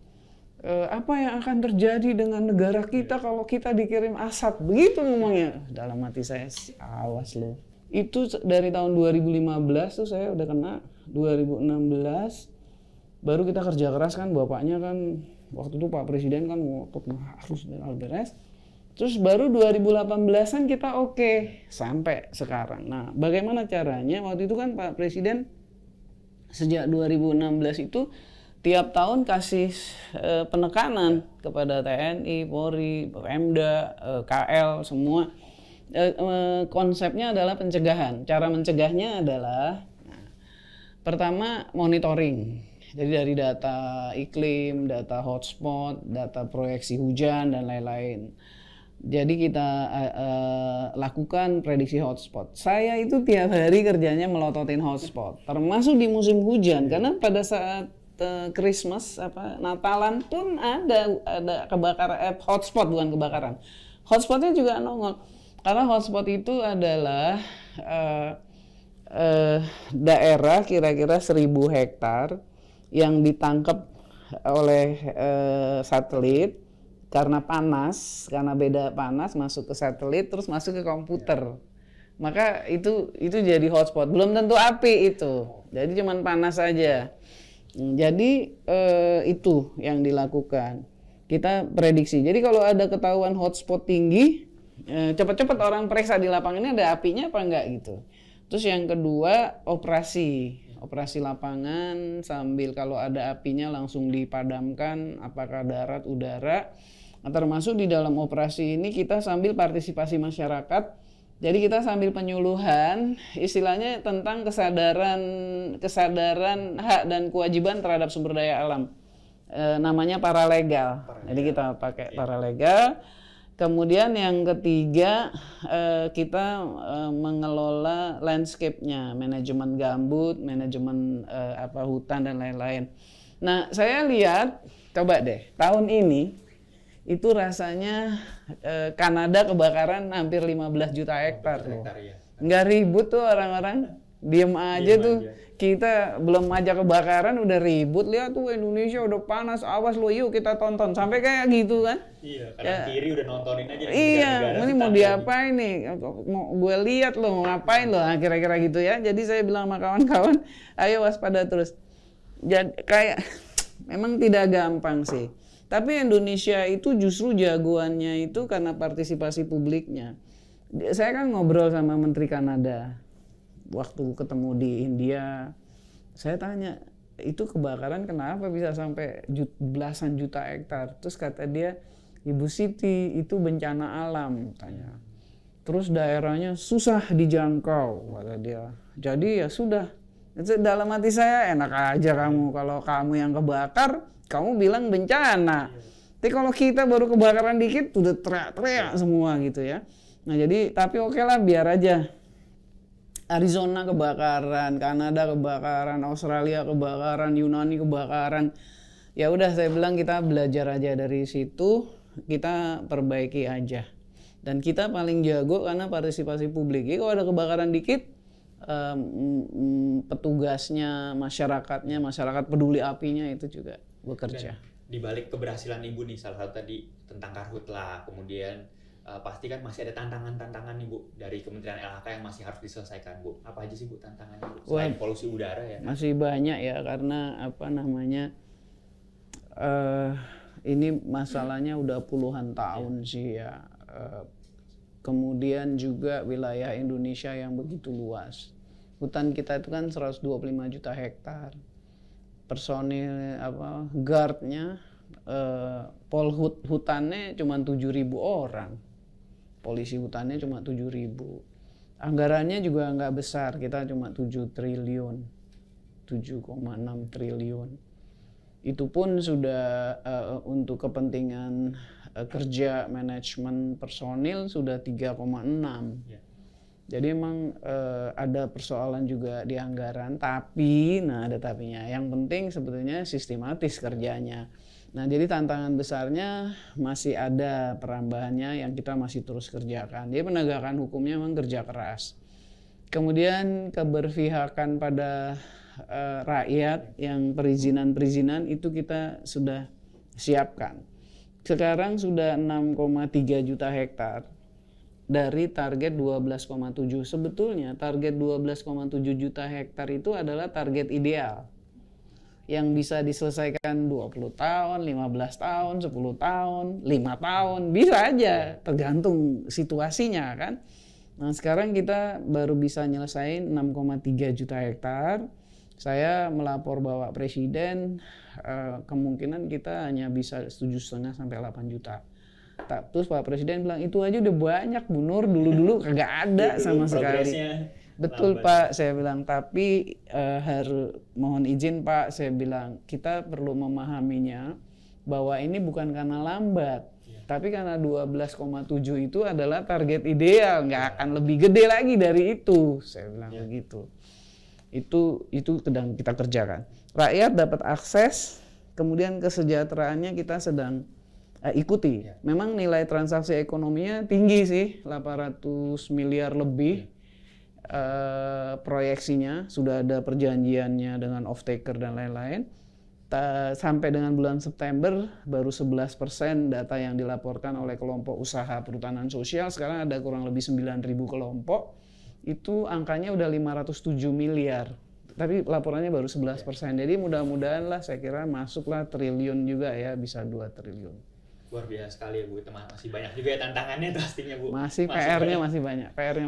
apa yang akan terjadi dengan negara kita kalau kita dikirim asap? Begitu ngomongnya. Dalam hati saya, awas lu. Itu dari tahun 2015 tuh saya udah kena. 2016 baru kita kerja keras kan, bapaknya kan waktu itu Pak Presiden kan ngotot harus beres. Terus baru 2018-an kita oke sampai sekarang. Nah, bagaimana caranya? Waktu itu kan Pak Presiden sejak 2016 itu tiap tahun kasih penekanan kepada TNI, Polri, Pemda, KL semua. Konsepnya adalah pencegahan. Cara mencegahnya adalah pertama monitoring. Jadi dari data iklim, data hotspot, data proyeksi hujan dan lain-lain. Jadi kita lakukan prediksi hotspot. Saya itu tiap hari kerjanya melototin hotspot, termasuk di musim hujan karena pada saat Christmas Natalan pun ada kebakaran hotspot, bukan kebakaran. Hotspotnya juga nongol. Karena hotspot itu adalah daerah kira-kira 1.000 hektar yang ditangkap oleh satelit karena panas, karena beda panas masuk ke satelit terus masuk ke komputer. Maka itu jadi hotspot. Belum tentu api itu. Jadi cuman panas saja. Jadi itu yang dilakukan. Kita prediksi. Jadi kalau ada ketahuan hotspot tinggi, cepat-cepat orang periksa di lapangan ini ada apinya apa enggak gitu. Terus yang kedua operasi lapangan sambil kalau ada apinya langsung dipadamkan, apakah darat, udara. Termasuk di dalam operasi ini kita sambil partisipasi masyarakat. Jadi kita sambil penyuluhan, istilahnya tentang kesadaran hak dan kewajiban terhadap sumber daya alam. Namanya paralegal. Jadi kita pakai paralegal. Kemudian yang ketiga kita mengelola landscape-nya, manajemen gambut, manajemen hutan dan lain-lain. Nah, saya lihat coba deh tahun ini itu rasanya Kanada kebakaran hampir 15 juta hektar loh. Nggak ribut tuh orang-orang, diem aja tuh. Kita belum aja kebakaran udah ribut, lihat tuh Indonesia udah panas, awas lo yuk kita tonton, sampai kayak gitu kan. Iya, kanan kiri udah nontonin aja. Iya, ini mau diapain nih, gue lihat lo mau ngapain lo, nah, kira-kira gitu ya. Jadi saya bilang sama kawan-kawan, ayo waspada terus. Jadi kayak memang tidak gampang sih. Tapi Indonesia itu justru jagoannya itu karena partisipasi publiknya. Saya kan ngobrol sama Menteri Kanada. Waktu ketemu di India, saya tanya, itu kebakaran kenapa bisa sampai belasan juta hektar? Terus kata dia, Ibu Siti, itu bencana alam, tanya. Terus daerahnya susah dijangkau, kata dia. Jadi ya sudah. Dalam hati saya, enak aja kamu, kalau kamu yang kebakar, kamu bilang bencana. Tapi kalau kita baru kebakaran dikit, udah teriak-teriak semua gitu ya. Nah jadi tapi oke lah biar aja. Arizona kebakaran, Kanada kebakaran, Australia kebakaran, Yunani kebakaran. Ya udah saya bilang kita belajar aja dari situ, kita perbaiki aja. Dan kita paling jago karena partisipasi publik. Jadi kalau ada kebakaran dikit, petugasnya, masyarakatnya, masyarakat peduli apinya itu juga bekerja. Di balik keberhasilan Ibu nih, salah satu tadi tentang Karhutla, kemudian pasti kan masih ada tantangan-tantangan nih Bu dari Kementerian LHK yang masih harus diselesaikan Bu. Apa aja sih Bu tantangannya Bu? Selain polusi udara ya? Masih banyak ya karena apa namanya ini masalahnya udah puluhan tahun sih ya. Kemudian juga wilayah Indonesia yang begitu luas. Hutan kita itu kan 125 juta hektar. Personil guardnya hutannya cuma 7.000 orang, polisi hutannya cuma 7.000, anggarannya juga nggak besar, kita cuma 7,6 triliun. Itu pun sudah untuk kepentingan kerja manajemen personil sudah 3,6. Jadi emang ada persoalan juga di anggaran, tapi ada tapinya. Yang penting sebetulnya sistematis kerjanya. Nah jadi tantangan besarnya masih ada perambahannya yang kita masih terus kerjakan. Jadi penegakan hukumnya memang kerja keras. Kemudian keberpihakan pada rakyat yang perizinan itu kita sudah siapkan. Sekarang sudah 6,3 juta hektar. Dari target 12,7. Sebetulnya target 12,7 juta hektar itu adalah target ideal. Yang bisa diselesaikan 20 tahun, 15 tahun, 10 tahun, 5 tahun. Bisa aja, tergantung situasinya kan. Nah sekarang kita baru bisa nyelesain 6,3 juta hektar. Saya melapor Bapak Presiden, kemungkinan kita hanya bisa 7,5 sampai 8 juta. Terus Pak Presiden bilang itu aja udah banyak Bu Nur, dulu kagak ada sama sekali. Betul lambat. Pak, saya bilang tapi harus mohon izin Pak, saya bilang kita perlu memahaminya bahwa ini bukan karena lambat, tapi karena 12,7 itu adalah target ideal, nggak akan lebih gede lagi dari itu, saya bilang begitu. Itu sedang kita kerjakan. Rakyat dapat akses, kemudian kesejahteraannya kita sedang ikuti. Memang nilai transaksi ekonominya tinggi sih, 800 miliar lebih proyeksinya. Sudah ada perjanjiannya dengan off-taker dan lain-lain. Sampai dengan bulan September baru 11% data yang dilaporkan oleh kelompok usaha perhutanan sosial. Sekarang ada kurang lebih 9.000 kelompok. Itu angkanya udah 507 miliar. Tapi laporannya baru 11%. Jadi mudah-mudahan lah saya kira masuklah triliun juga ya, bisa 2 triliun. Luar biasa sekali ya Bu, masih banyak juga ya tantangannya pastinya Bu. Masih PR-nya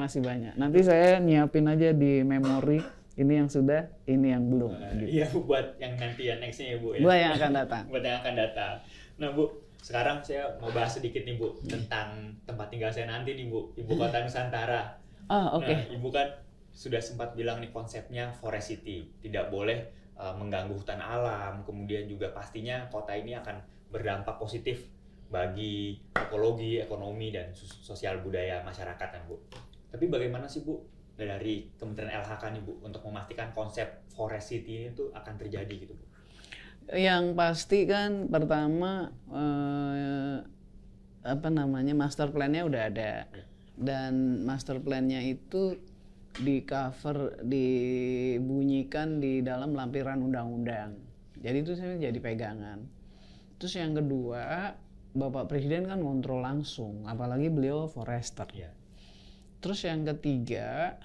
masih banyak. Nanti saya nyiapin aja di memori ini yang sudah, ini yang belum. Iya Bu, buat yang nanti ya nextnya ya Bu ya. Buat yang akan datang. Buat yang akan datang. Nah Bu, sekarang saya mau bahas sedikit nih Bu tentang tempat tinggal saya nanti nih Bu, Ibu Kota Nusantara. Oke. Nah, Ibu kan sudah sempat bilang nih konsepnya Forest City, tidak boleh mengganggu hutan alam, kemudian juga pastinya kota ini akan berdampak positif bagi ekologi, ekonomi, dan sosial budaya masyarakat kan Bu. Tapi bagaimana sih Bu dari Kementerian LHK nih Bu untuk memastikan konsep Forest City ini tuh akan terjadi gitu Bu? Yang pasti kan pertama master plan-nya udah ada. Dan master plan-nya itu dibunyikan di dalam lampiran undang-undang. Jadi itu jadi pegangan. Terus yang kedua, Bapak Presiden kan kontrol langsung, apalagi beliau forester. Terus yang ketiga,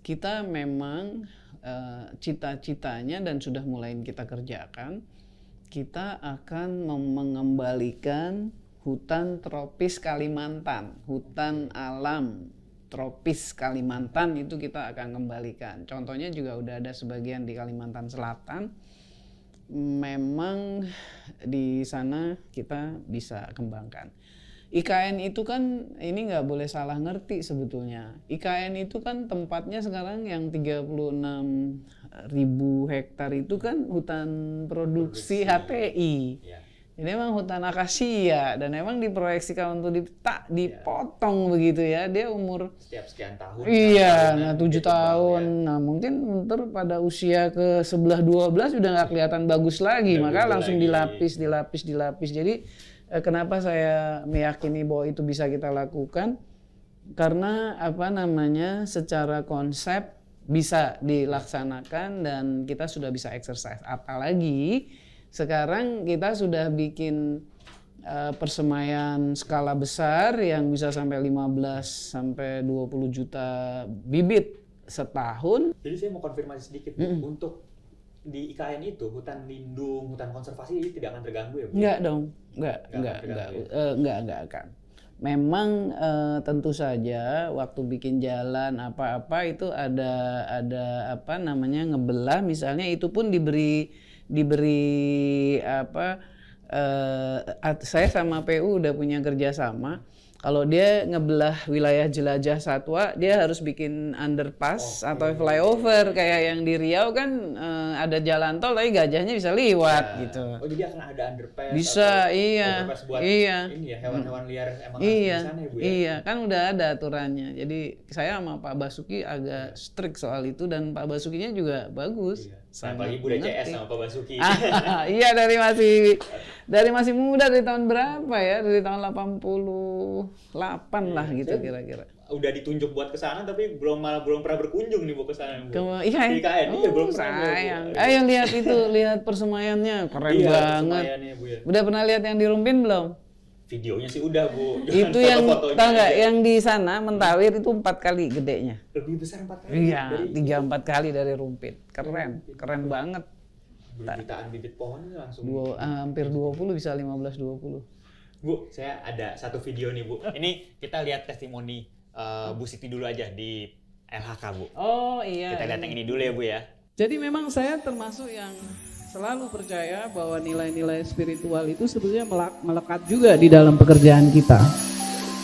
kita memang cita-citanya dan sudah mulai kita kerjakan, kita akan mengembalikan hutan tropis Kalimantan, hutan alam tropis Kalimantan itu kita akan kembalikan. Contohnya juga udah ada sebagian di Kalimantan Selatan. Memang di sana kita bisa kembangkan. IKN itu kan ini nggak boleh salah ngerti sebetulnya. IKN itu kan tempatnya sekarang yang 36.000 hektar itu kan hutan produksi HTI. Ini emang hutan akasia dan emang diproyeksikan untuk dipotong begitu ya. Dia umur Setiap sekian tahun. iya, tahunan nah 7 gitu, tahun. ya. Nah mungkin ntar pada usia ke 11-12 udah nggak kelihatan bagus lagi. Udah Maka bagus langsung lagi. dilapis. Jadi kenapa saya meyakini bahwa itu bisa kita lakukan? Karena apa namanya, secara konsep bisa dilaksanakan dan kita sudah bisa exercise. Apalagi sekarang kita sudah bikin persemaian skala besar yang bisa sampai 15 sampai 20 juta bibit setahun. Jadi saya mau konfirmasi sedikit Bu, untuk di IKN itu hutan lindung, hutan konservasi ini tidak akan terganggu ya Bu? Enggak dong, enggak akan. Memang tentu saja waktu bikin jalan apa-apa itu ada apa namanya ngebelah, misalnya itu pun diberi apa, saya sama PU udah punya kerjasama. Kalau dia ngebelah wilayah jelajah satwa, dia harus bikin underpass atau flyover kayak yang di Riau kan ada jalan tol tapi gajahnya bisa lewat gitu. Oh jadi akan ada underpass? Bisa, atau iya, overpass buat iya. Ini ya hewan-hewan liar emang Iya, asli di sana ya Bu ya? iya, kan udah ada aturannya. Jadi saya sama Pak Basuki agak strict soal itu dan Pak Basukinya juga bagus. Iya. Sangat Apalagi Bu udah CS mengerti. sama Pak Basuki. Iya, dari masih muda, dari tahun berapa ya? Dari tahun 88 lah gitu saya- kira-kira. Udah ditunjuk buat ke sana tapi belum pernah berkunjung nih Bu ke sana Bu. IKN. Di IKN, iya belum pernah Bu. Sayang. Ayo lihat itu, lihat persemaiannya, keren Iya, banget. persemaiannya, Bu ya. Udah pernah lihat yang di Rumpin belum? Videonya sih udah Bu. Itu yang Foto-fotonya tahu nggak? aja. Yang di sana Mentawir itu 4 kali gedenya. Lebih besar 4 kali. Iya, dari 3-4 kali dari Rumpin. Keren banget. jutaan bibit pohon langsung. Hampir 20, bisa 15-20. Bu, saya ada satu video nih Bu. Ini kita lihat testimoni Bu Siti dulu aja di LHK Bu. Oh iya. Kita lihat yang ini dulu ya Bu ya. Jadi memang saya termasuk yang selalu percaya bahwa nilai-nilai spiritual itu sebetulnya melekat juga di dalam pekerjaan kita.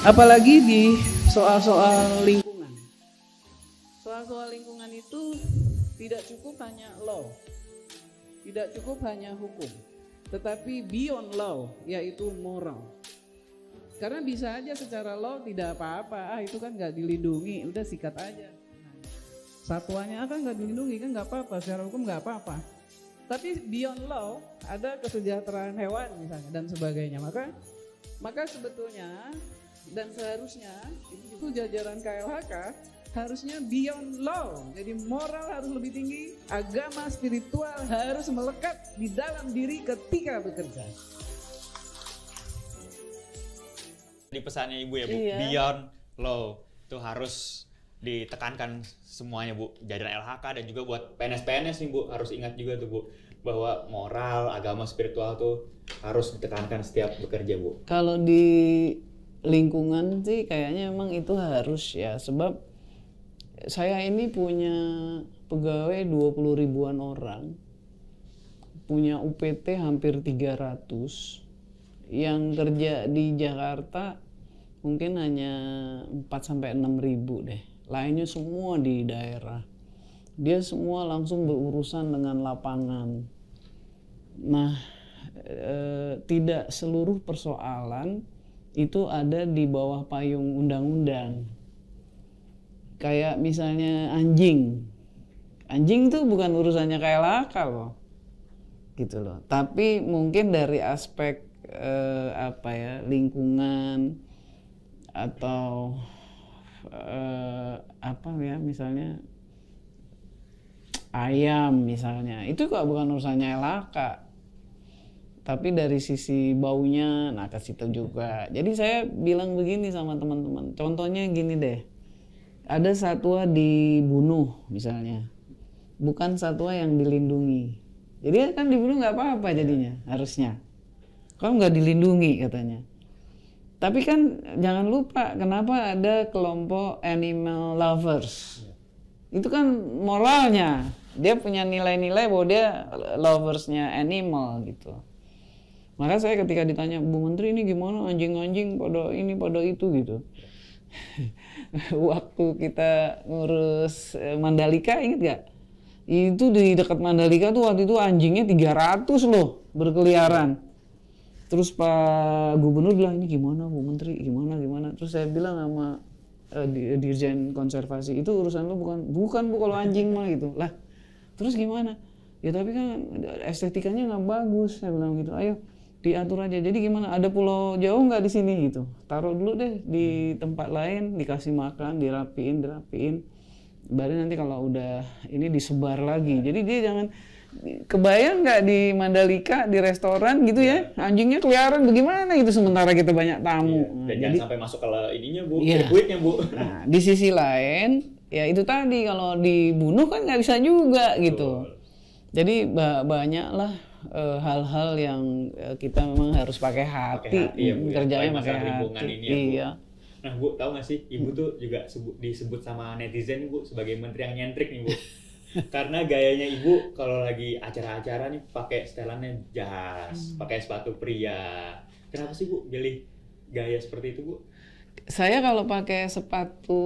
Apalagi di soal-soal lingkungan. Soal-soal lingkungan itu tidak cukup hanya law. Tidak cukup hanya hukum, tetapi beyond law, yaitu moral. Karena bisa aja secara law tidak apa-apa, itu kan nggak dilindungi, udah sikat aja. Satwanya kan nggak dilindungi, kan nggak apa-apa, secara hukum nggak apa-apa. Tapi beyond law, ada kesejahteraan hewan misalnya dan sebagainya. Maka sebetulnya dan seharusnya itu jajaran KLHK harusnya beyond law, jadi moral harus lebih tinggi, agama spiritual harus melekat di dalam diri ketika bekerja. Di pesannya Ibu ya Bu, Iya. beyond law itu harus ditekankan semuanya Bu. Jajaran LHK dan juga buat PNS-PNS nih Bu, harus ingat juga tuh Bu bahwa moral, agama, spiritual tuh harus ditekankan setiap bekerja Bu. Kalau di lingkungan sih kayaknya emang itu harus ya, sebab saya ini punya pegawai 20 ribuan orang, punya UPT hampir 300, yang kerja di Jakarta mungkin hanya 4-6 ribu deh, lainnya semua di daerah. Dia semua langsung berurusan dengan lapangan. Nah, tidak seluruh persoalan itu ada di bawah payung undang-undang. Kayak misalnya anjing tuh bukan urusannya KLHK loh, gitu loh. Tapi mungkin dari aspek lingkungan atau misalnya ayam misalnya, itu kok bukan urusannya LHK. Tapi dari sisi baunya, nah ke situ juga. Jadi saya bilang begini sama teman-teman, contohnya gini deh. Ada satwa dibunuh misalnya, bukan satwa yang dilindungi. Jadi kan dibunuh nggak apa-apa jadinya harusnya. Kalau nggak dilindungi katanya. Tapi kan jangan lupa kenapa ada kelompok animal lovers. Itu kan moralnya. Dia punya nilai-nilai bahwa dia loversnya animal gitu. Maka saya ketika ditanya, Bu Menteri ini gimana anjing-anjing pada ini pada itu gitu. Waktu kita ngurus Mandalika, inget gak? Itu di dekat Mandalika tuh waktu itu anjingnya 300 loh berkeliaran. Terus Pak Gubernur bilang, ini gimana Bu Menteri, gimana. Terus saya bilang sama Dirjen Konservasi, itu urusan lo bukan Bu kalau anjing mah gitu. Lah, terus gimana? Ya tapi kan estetikanya nggak bagus, saya bilang gitu. Ayo diatur aja. Jadi gimana? Ada pulau jauh nggak di sini gitu? Taruh dulu deh di tempat lain, dikasih makan, dirapiin. Baru nanti kalau udah ini disebar lagi. Jadi dia jangan, kebayang nggak di Mandalika di restoran gitu ya, anjingnya keliaran bagaimana gitu sementara kita banyak tamu. Dan Jadi jangan sampai masuk ke ininya Bu, Iya. buitnya Bu. nah, di sisi lain ya itu tadi kalau dibunuh kan nggak bisa juga gitu. Jadi banyaklah hal-hal yang kita memang harus pakai hati, ya, Bu, ya. kerjanya Selain pakai masalah lingkungan hati. ini ya, Bu. Iya. Nah Bu, tahu nggak sih, Ibu tuh juga disebut sama netizen Bu sebagai menteri yang nyentrik nih Bu. Karena gayanya Ibu kalau lagi acara-acara nih pakai setelannya jas, pakai sepatu pria. Kenapa sih Bu pilih gaya seperti itu Bu? Saya kalau pakai sepatu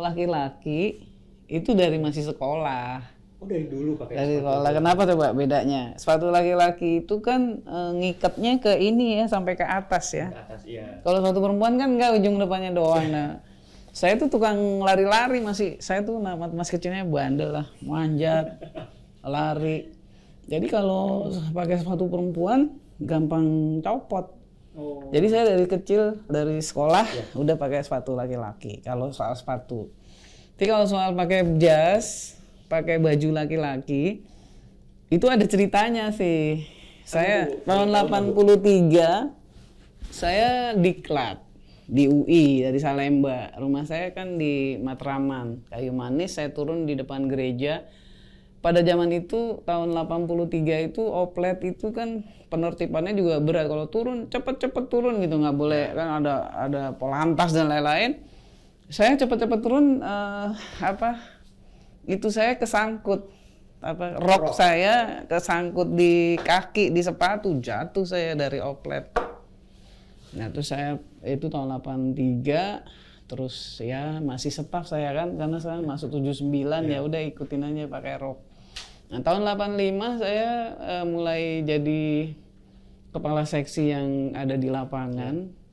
laki-laki itu dari masih sekolah. Oh dari dulu pakai Dari sepatu. sekolah. Kenapa coba bedanya? Sepatu laki-laki itu kan ngikatnya ke ini ya, sampai ke atas ya. Ke atas, iya. Kalau sepatu perempuan kan enggak, ujung depannya doang. Nah, saya tuh tukang lari-lari saya tuh mas kecilnya bandel lah, manjat, lari. Jadi kalau pakai sepatu perempuan gampang copot. Oh. Jadi saya dari kecil, dari sekolah udah pakai sepatu laki-laki. Kalau soal sepatu. Tapi kalau soal pakai jas, pakai baju laki-laki, itu ada ceritanya sih. Saya tahun 83 saya diklat di UI dari Salemba. Rumah saya kan di Matraman, Kayu Manis. Saya turun di depan gereja. Pada zaman itu tahun 83 itu oplet itu kan penertibannya juga berat. Kalau turun cepet-cepet turun gitu, nggak boleh kan ada polantas dan lain-lain. Saya cepet-cepet turun itu saya kesangkut rok saya kesangkut di kaki, di sepatu, jatuh saya dari oplet. Nah terus saya itu tahun 83, terus ya masih setaf saya kan karena saya masuk 79 ya udah ikutin aja pakai rok. Nah tahun 85 saya mulai jadi kepala seksi yang ada di lapangan.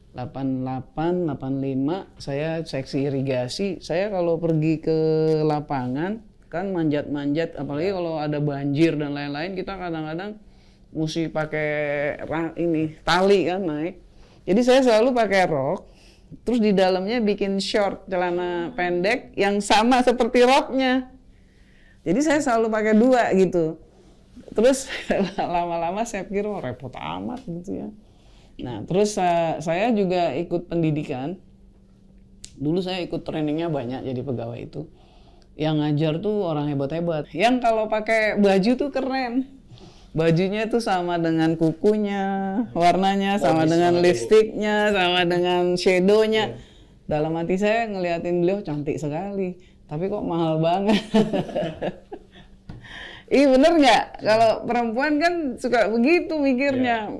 88, 85 saya seksi irigasi. Saya kalau pergi ke lapangan kan manjat-manjat, apalagi kalau ada banjir dan lain-lain, kita kadang-kadang mesti pakai ini tali kan naik. Jadi saya selalu pakai rok, terus di dalamnya bikin short celana pendek yang sama seperti roknya. Jadi saya selalu pakai dua gitu. Terus lama-lama saya pikir repot amat gitu ya. Nah terus saya juga ikut pendidikan. Dulu saya ikut trainingnya banyak jadi pegawai itu. Yang ngajar tuh orang hebat-hebat. Yang kalau pakai baju tuh keren. Bajunya tuh sama dengan kukunya, warnanya, sama dengan lipstiknya, sama dengan shadownya. Dalam hati saya ngeliatin beliau cantik sekali, tapi kok mahal banget. Iya bener nggak? Kalau perempuan kan suka begitu mikirnya.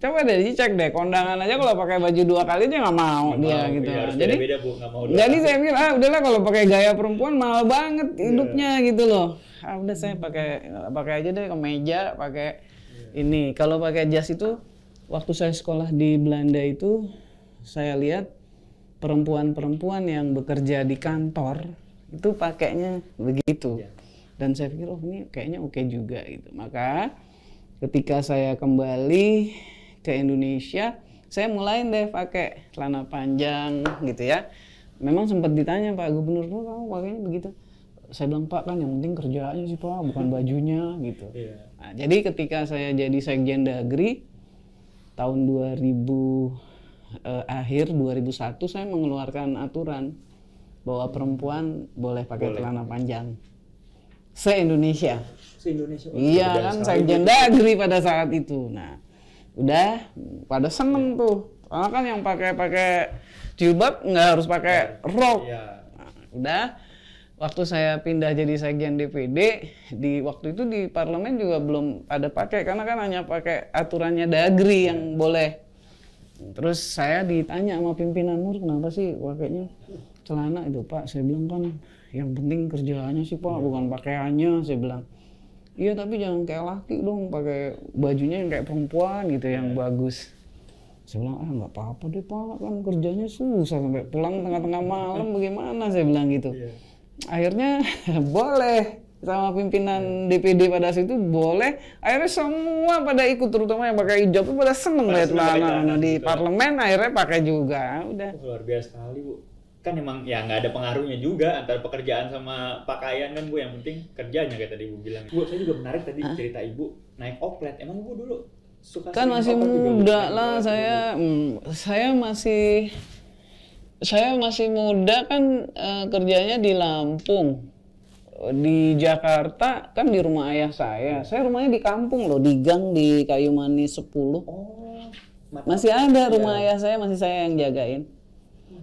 Coba deh dicek deh, kondangan aja kalau pakai baju 2 kali aja nggak mau dia gitu. Jadi beda Bu, nggak mau. Jadi saya pikir udahlah kalau pakai gaya perempuan mahal banget hidupnya gitu loh. Udah saya pakai aja deh kemeja, pakai ini. Kalau pakai jas itu waktu saya sekolah di Belanda itu saya lihat perempuan-perempuan yang bekerja di kantor itu pakainya begitu. Dan saya pikir ini kayaknya oke juga gitu. Maka ketika saya kembali ke Indonesia, saya mulai deh pakai celana panjang gitu ya. Memang sempat ditanya Pak Gubernur, kamu pakainya begitu? Saya bilang, Pak kan yang penting kerjaannya sih Pak, bukan bajunya gitu. Nah, jadi ketika saya jadi Sekjen Dagri tahun 2000 akhir 2001 saya mengeluarkan aturan bahwa perempuan boleh pakai celana panjang se-Indonesia. Se-Indonesia. Iya kan Sekjen Dagri pada saat itu. Nah, udah pada seneng tuh. Karena kan yang pakai jilbab nggak harus pakai rok. Nah, udah. Waktu saya pindah jadi Sekjen DPD, waktu itu di parlemen juga belum pada pakai, karena kan hanya pakai aturannya Dagri yang boleh. Terus saya ditanya sama pimpinan Nur, kenapa sih pakainya celana itu Pak? Saya bilang kan yang penting kerjaannya sih Pak, bukan pakaiannya, saya bilang. Iya tapi jangan kayak laki dong, pakai bajunya yang kayak perempuan gitu yang bagus. Saya bilang nggak apa-apa deh Pak, kan kerjanya susah sampai pulang tengah-tengah malam bagaimana, saya bilang gitu. Akhirnya boleh sama pimpinan DPD pada situ boleh, akhirnya semua pada ikut, terutama yang pakai hijab itu pada seneng lihat anak-anak di parlemen akhirnya pakai juga. Udah. Luar biasa sekali Bu. Kan emang ya nggak ada pengaruhnya juga antara pekerjaan sama pakaian kan Bu, yang penting kerjanya kayak tadi Ibu bilang. Bu, saya juga menarik tadi cerita Ibu naik oplet. Emang Ibu dulu suka kan masih muda lah saya. Saya masih muda kan, kerjanya di Lampung. Di Jakarta kan di rumah ayah saya. Saya rumahnya di kampung loh, di gang di Kayu Manis 10. Masih ada rumah ayah saya, masih saya yang jagain.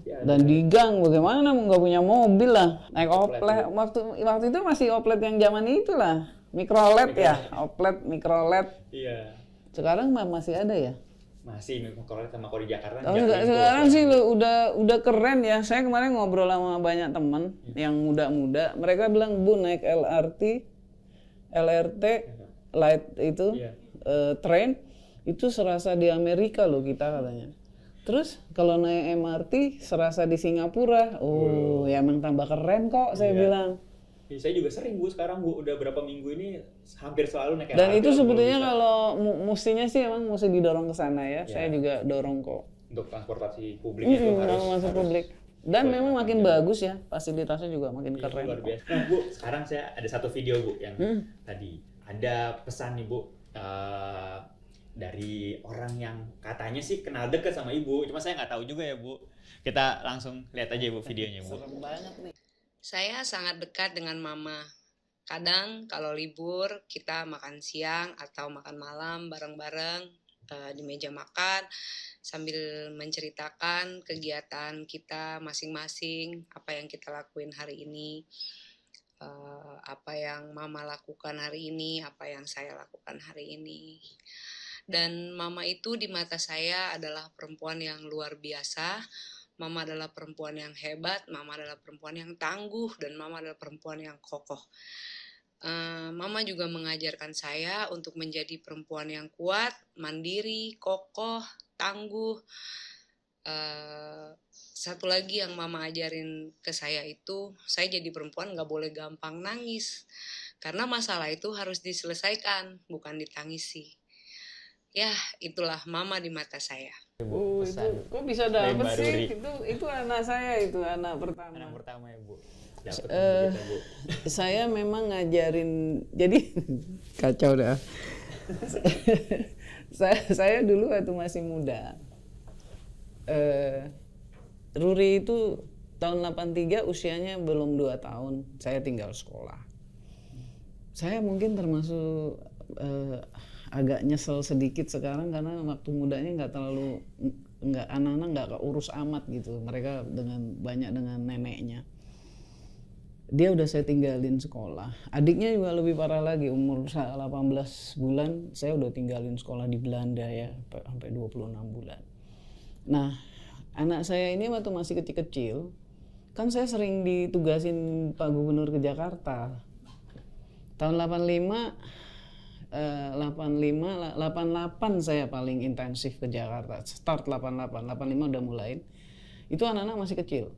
Dan di gang bagaimana nggak punya mobil lah, naik oplet. Waktu itu masih oplet yang zaman itulah, mikrolet ya, oplet mikrolet. Iya. Sekarang masih ada ya? Masih mikrolet sama kalau di Jakarta. Sekarang sih udah keren ya. Saya kemarin ngobrol sama banyak teman yang muda-muda, mereka bilang Bu naik LRT, light itu, train itu serasa di Amerika loh kita katanya. Terus kalau naik MRT serasa di Singapura. Oh, ya emang tambah keren kok, saya bilang. Ya, saya juga sering Bu sekarang Bu, udah berapa minggu ini hampir selalu naik LRT. Dan itu sebetulnya kalau mestinya sih emang mesti didorong ke sana ya. Saya juga dorong kok. Untuk transportasi publik itu harus publik. Dan memang makin bagus ya, fasilitasnya juga makin keren. Luar biasa. Nah Bu, sekarang saya ada satu video Bu yang tadi ada pesan nih Bu. Dari orang yang katanya sih kenal deket sama Ibu, cuma saya nggak tahu juga ya Bu. Kita langsung lihat aja Ibu videonya Bu. Serem banget nih. Saya sangat dekat dengan Mama. Kadang kalau libur kita makan siang atau makan malam bareng-bareng di meja makan sambil menceritakan kegiatan kita masing-masing, apa yang kita lakuin hari ini, apa yang Mama lakukan hari ini, apa yang saya lakukan hari ini. Dan Mama itu di mata saya adalah perempuan yang luar biasa. Mama adalah perempuan yang hebat, Mama adalah perempuan yang tangguh, dan Mama adalah perempuan yang kokoh. Mama juga mengajarkan saya untuk menjadi perempuan yang kuat, mandiri, kokoh, tangguh. Satu lagi yang Mama ajarin ke saya itu, saya jadi perempuan gak boleh gampang nangis. Karena masalah itu harus diselesaikan, bukan ditangisi. Ya, itulah Mama di mata saya. Oh, itu kok bisa dapet sih? Itu anak saya, itu anak pertama. Anak pertama ya Bu. Saya memang ngajarin, jadi kacau dah. saya dulu waktu masih muda, Ruri itu tahun 83 usianya belum 2 tahun, saya tinggal sekolah. Saya mungkin termasuk agak nyesel sedikit sekarang karena waktu mudanya anak-anak nggak keurus amat gitu, mereka banyak dengan neneknya. Dia udah saya tinggalin sekolah. Adiknya juga lebih parah lagi, umur 18 bulan saya udah tinggalin sekolah di Belanda ya, sampai 26 bulan. Nah, anak saya ini waktu masih kecil-kecil, kan saya sering ditugasin Pak Gubernur ke Jakarta. Tahun 88 saya paling intensif ke Jakarta. Start 85 udah mulai. Itu anak-anak masih kecil.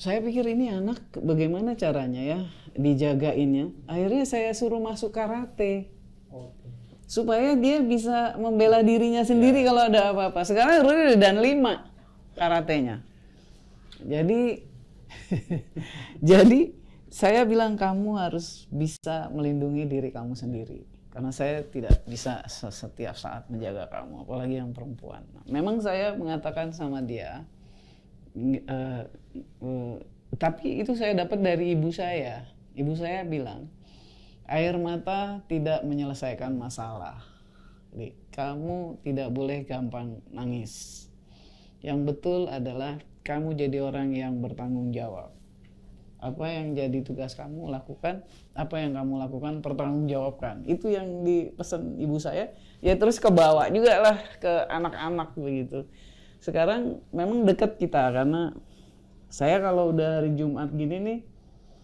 Saya pikir ini anak bagaimana caranya ya dijagainnya. Akhirnya saya suruh masuk karate. Supaya dia bisa membela dirinya sendiri kalau ada apa-apa. Sekarang udah dan 5 karatenya. Jadi saya bilang kamu harus bisa melindungi diri kamu sendiri. Karena saya tidak bisa setiap saat menjaga kamu, apalagi yang perempuan. Memang saya mengatakan sama dia, tapi itu saya dapat dari ibu saya. Ibu saya bilang, air mata tidak menyelesaikan masalah. Jadi, kamu tidak boleh gampang nangis. Yang betul adalah kamu jadi orang yang bertanggung jawab. Apa yang jadi tugas kamu lakukan, apa yang kamu lakukan pertanggungjawabkan. Itu yang dipesan ibu saya. Ya terus kebawa juga lah ke anak-anak begitu. Sekarang memang dekat kita karena saya kalau udah hari Jumat gini nih,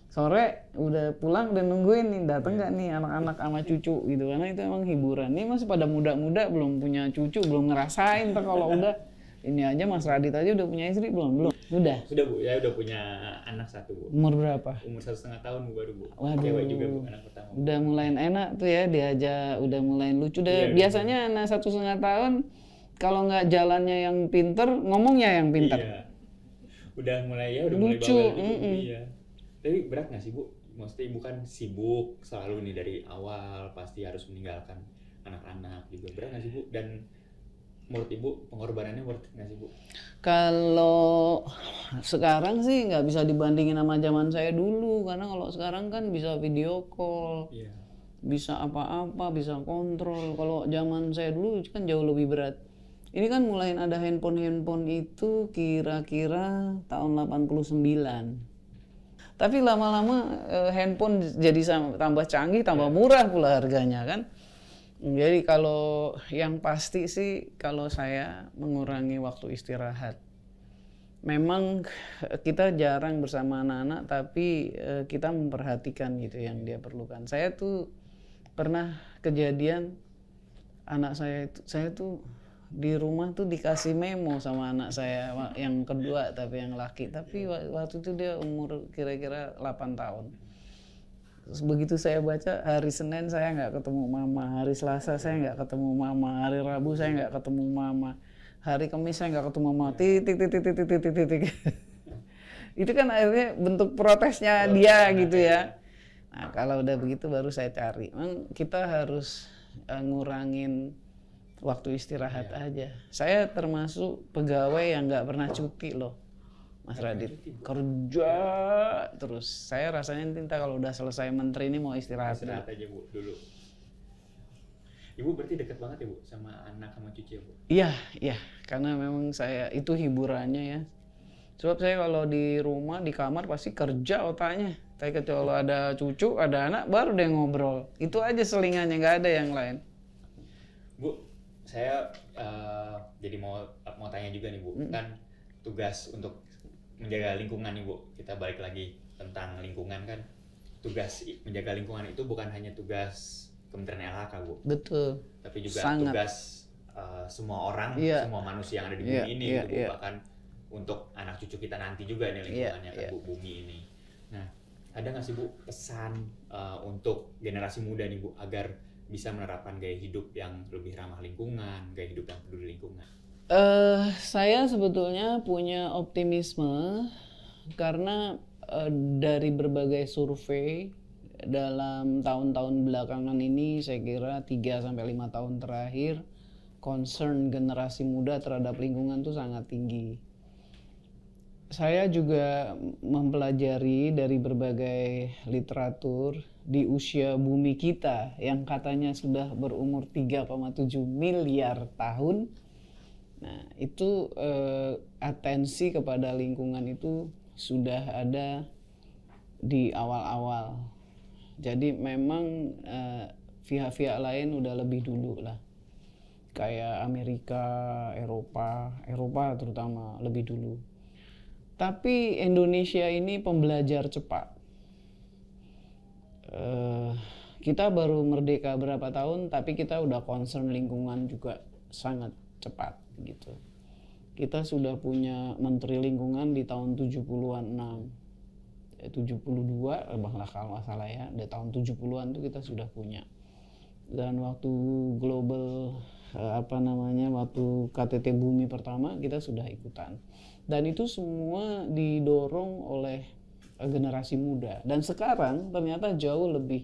Sore udah pulang dan nungguin nih dateng nggak nih anak-anak sama cucu gitu, karena itu emang hiburan. Ini masih pada muda-muda, belum punya cucu, belum ngerasain. Ntar kalau udah ini aja, Mas Radit aja udah punya istri belum? Sudah Bu, ya udah punya anak 1 Bu. umur berapa? Umur 1,5 tahun Bu baru Bu. Waduh. Cewek juga Bu, anak pertama. Udah mulai enak tuh ya, diajak udah mulai lucu deh. Iya, Biasanya anak 1,5 tahun kalau nggak jalannya yang pinter, ngomongnya yang pinter. Iya. Udah mulai Lucu, bawel gitu. Iya. Tapi berat nggak sih Bu? Maksudnya Ibu kan sibuk selalu nih dari awal, pasti harus meninggalkan anak-anak juga. Berat nggak sih Bu? Dan menurut Ibu pengorbanannya worth it nggak sih Bu? Kalau sekarang sih nggak bisa dibandingin sama zaman saya dulu, karena kalau sekarang kan bisa video call, Iya. bisa apa-apa, bisa kontrol. Kalau zaman saya dulu kan jauh lebih berat. Ini kan mulai ada handphone itu kira-kira tahun 89. Tapi lama-lama handphone jadi tambah canggih, tambah murah pula harganya kan. Jadi kalau yang pasti sih kalau saya mengurangi waktu istirahat. Memang kita jarang bersama anak-anak, tapi kita memperhatikan gitu yang dia perlukan. Saya tuh pernah kejadian anak saya tuh di rumah tuh dikasih memo sama anak saya yang kedua tapi yang laki, tapi waktu itu dia umur kira-kira 8 tahun. Terus begitu saya baca, hari Senin saya nggak ketemu mama, hari Selasa saya nggak ketemu mama, hari Rabu saya nggak ketemu mama, hari Kamis saya nggak ketemu mama, titik. Itu kan akhirnya bentuk protesnya dia gitu ya. Nah kalau udah begitu baru saya cari. Memang kita harus ngurangin waktu istirahat aja. Saya termasuk pegawai yang nggak pernah cuti loh, Mas Radit. Kerja terus. Saya rasanya tinta kalau udah selesai menteri ini mau istirahat aja Bu dulu. Ibu berarti dekat banget ya Bu sama anak sama cucu ya Bu? Iya, karena memang saya itu hiburannya ya. Sebab saya kalau di rumah, di kamar pasti kerja otaknya. Tapi kecuali ada cucu, ada anak, baru dia ngobrol. Itu aja selingannya, nggak ada yang lain. Bu, saya jadi mau tanya juga nih Bu, kan tugas untuk menjaga lingkungan nih Bu, kita balik lagi tentang lingkungan kan, tugas menjaga lingkungan itu bukan hanya tugas Kementerian LHK Bu, betul, tapi juga sangat. tugas semua orang, semua manusia yang ada di bumi ini gitu Bu, bahkan untuk anak cucu kita nanti juga nih lingkungannya kan Bu, bumi ini. Nah, ada nggak sih Bu pesan untuk generasi muda nih Bu agar bisa menerapkan gaya hidup yang lebih ramah lingkungan, gaya hidup yang peduli lingkungan? Saya sebetulnya punya optimisme karena dari berbagai survei dalam tahun-tahun belakangan ini, saya kira 3-5 tahun terakhir, concern generasi muda terhadap lingkungan itu sangat tinggi. Saya juga mempelajari dari berbagai literatur di usia bumi kita yang katanya sudah berumur 3,7 miliar tahun. Nah, itu atensi kepada lingkungan itu sudah ada di awal-awal. Jadi memang pihak-pihak lain udah lebih dulu lah. Kayak Amerika, Eropa terutama lebih dulu. Tapi Indonesia ini pembelajar cepat. Kita baru merdeka berapa tahun, tapi kita udah concern lingkungan juga sangat cepat gitu. Kita sudah punya Menteri Lingkungan di tahun 72 bahlah kalau nggak salah ya, di tahun 70-an itu kita sudah punya. Dan waktu global waktu KTT Bumi pertama kita sudah ikutan. Dan itu semua didorong oleh generasi muda. Dan sekarang ternyata jauh lebih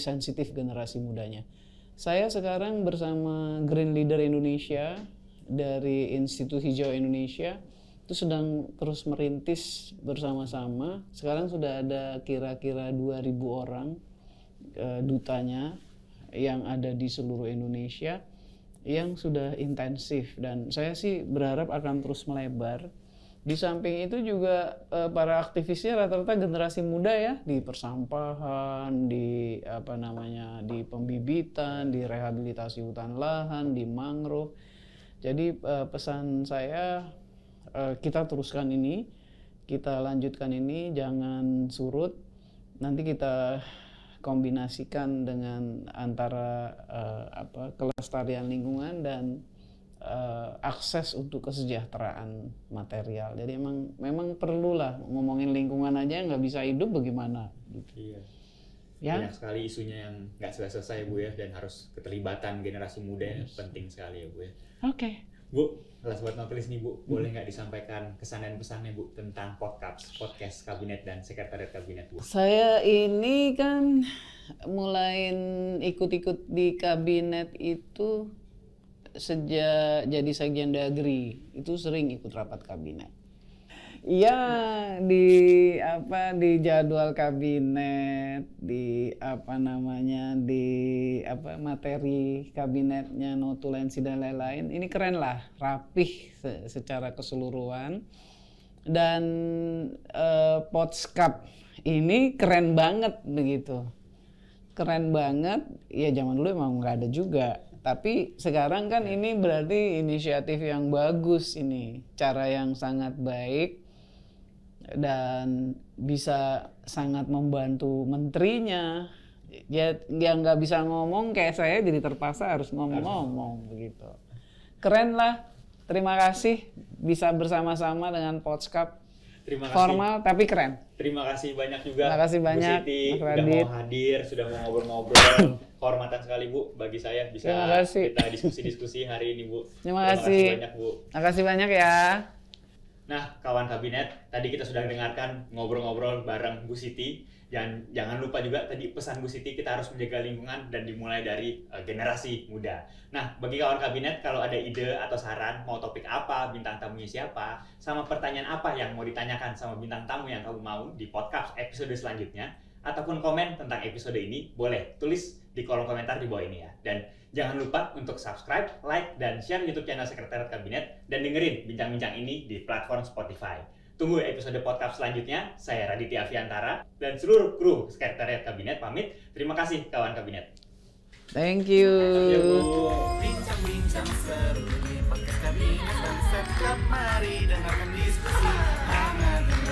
sensitif generasi mudanya. Saya sekarang bersama Green Leader Indonesia dari Institut Hijau Indonesia itu sedang terus merintis bersama-sama. Sekarang sudah ada kira-kira 2.000 orang dutanya yang ada di seluruh Indonesia yang sudah intensif, dan saya sih berharap akan terus melebar. Di samping itu juga para aktivisnya rata-rata generasi muda ya, di persampahan, di di pembibitan, di rehabilitasi hutan lahan, di mangrove. Jadi pesan saya kita teruskan ini. kita lanjutkan ini, jangan surut. Nanti kita kombinasikan dengan antara kelestarian lingkungan dan akses untuk kesejahteraan material. Jadi memang perlulah ngomongin lingkungan aja nggak bisa hidup bagaimana? Iya. Ya? Banyak sekali isunya yang nggak selesai Bu ya, dan harus keterlibatan generasi muda yang penting sekali ya Bu ya. Oke. Bu, last but not least nih Bu, boleh nggak disampaikan kesan dan pesannya Bu tentang podcast Kabinet dan Sekretariat Kabinet Bu? Saya ini kan mulai ikut-ikut di kabinet itu sejak jadi Sekjen Dagri, itu sering ikut rapat kabinet. Ya di jadwal kabinet, di materi kabinetnya, notulensi dan lain-lain. Ini keren lah, rapih secara keseluruhan. Dan Podskap ini keren banget begitu. Keren banget, ya zaman dulu emang nggak ada juga. Tapi sekarang kan ini berarti inisiatif yang bagus ini. Cara yang sangat baik dan bisa sangat membantu menterinya. Ya yang nggak bisa ngomong kayak saya jadi terpaksa harus ngomong-ngomong begitu. Keren lah, terima kasih bisa bersama-sama dengan Podskap. Terima kasih. Formal tapi keren. Terima kasih banyak juga. Terima kasih banyak, Bu Siti, Mas sudah Radit. mau hadir, sudah mau ngobrol-ngobrol. Kehormatan sekali Bu bagi saya bisa kita diskusi-diskusi hari ini Bu. Terima kasih banyak Bu. Terima kasih banyak ya. Nah, kawan kabinet, tadi kita sudah dengarkan ngobrol-ngobrol bareng Bu Siti. Dan jangan lupa juga tadi pesan Bu Siti, kita harus menjaga lingkungan dan dimulai dari generasi muda. Nah, bagi kawan kabinet, kalau ada ide atau saran, mau topik apa, bintang tamunya siapa, sama pertanyaan apa yang mau ditanyakan sama bintang tamu yang kamu mau di podcast episode selanjutnya, ataupun komen tentang episode ini, boleh tulis di kolom komentar di bawah ini ya. Dan jangan lupa untuk subscribe, like, dan share YouTube channel Sekretariat Kabinet, dan dengerin bincang-bincang ini di platform Spotify. Tunggu episode podcast selanjutnya. Saya Raditya Aviantara dan seluruh kru Sekretariat Kabinet pamit. Terima kasih kawan kabinet. Thank you. Bincang-bincang seru di podcast Kabinet dan Setkap, mari dengarkan diskusi hangat.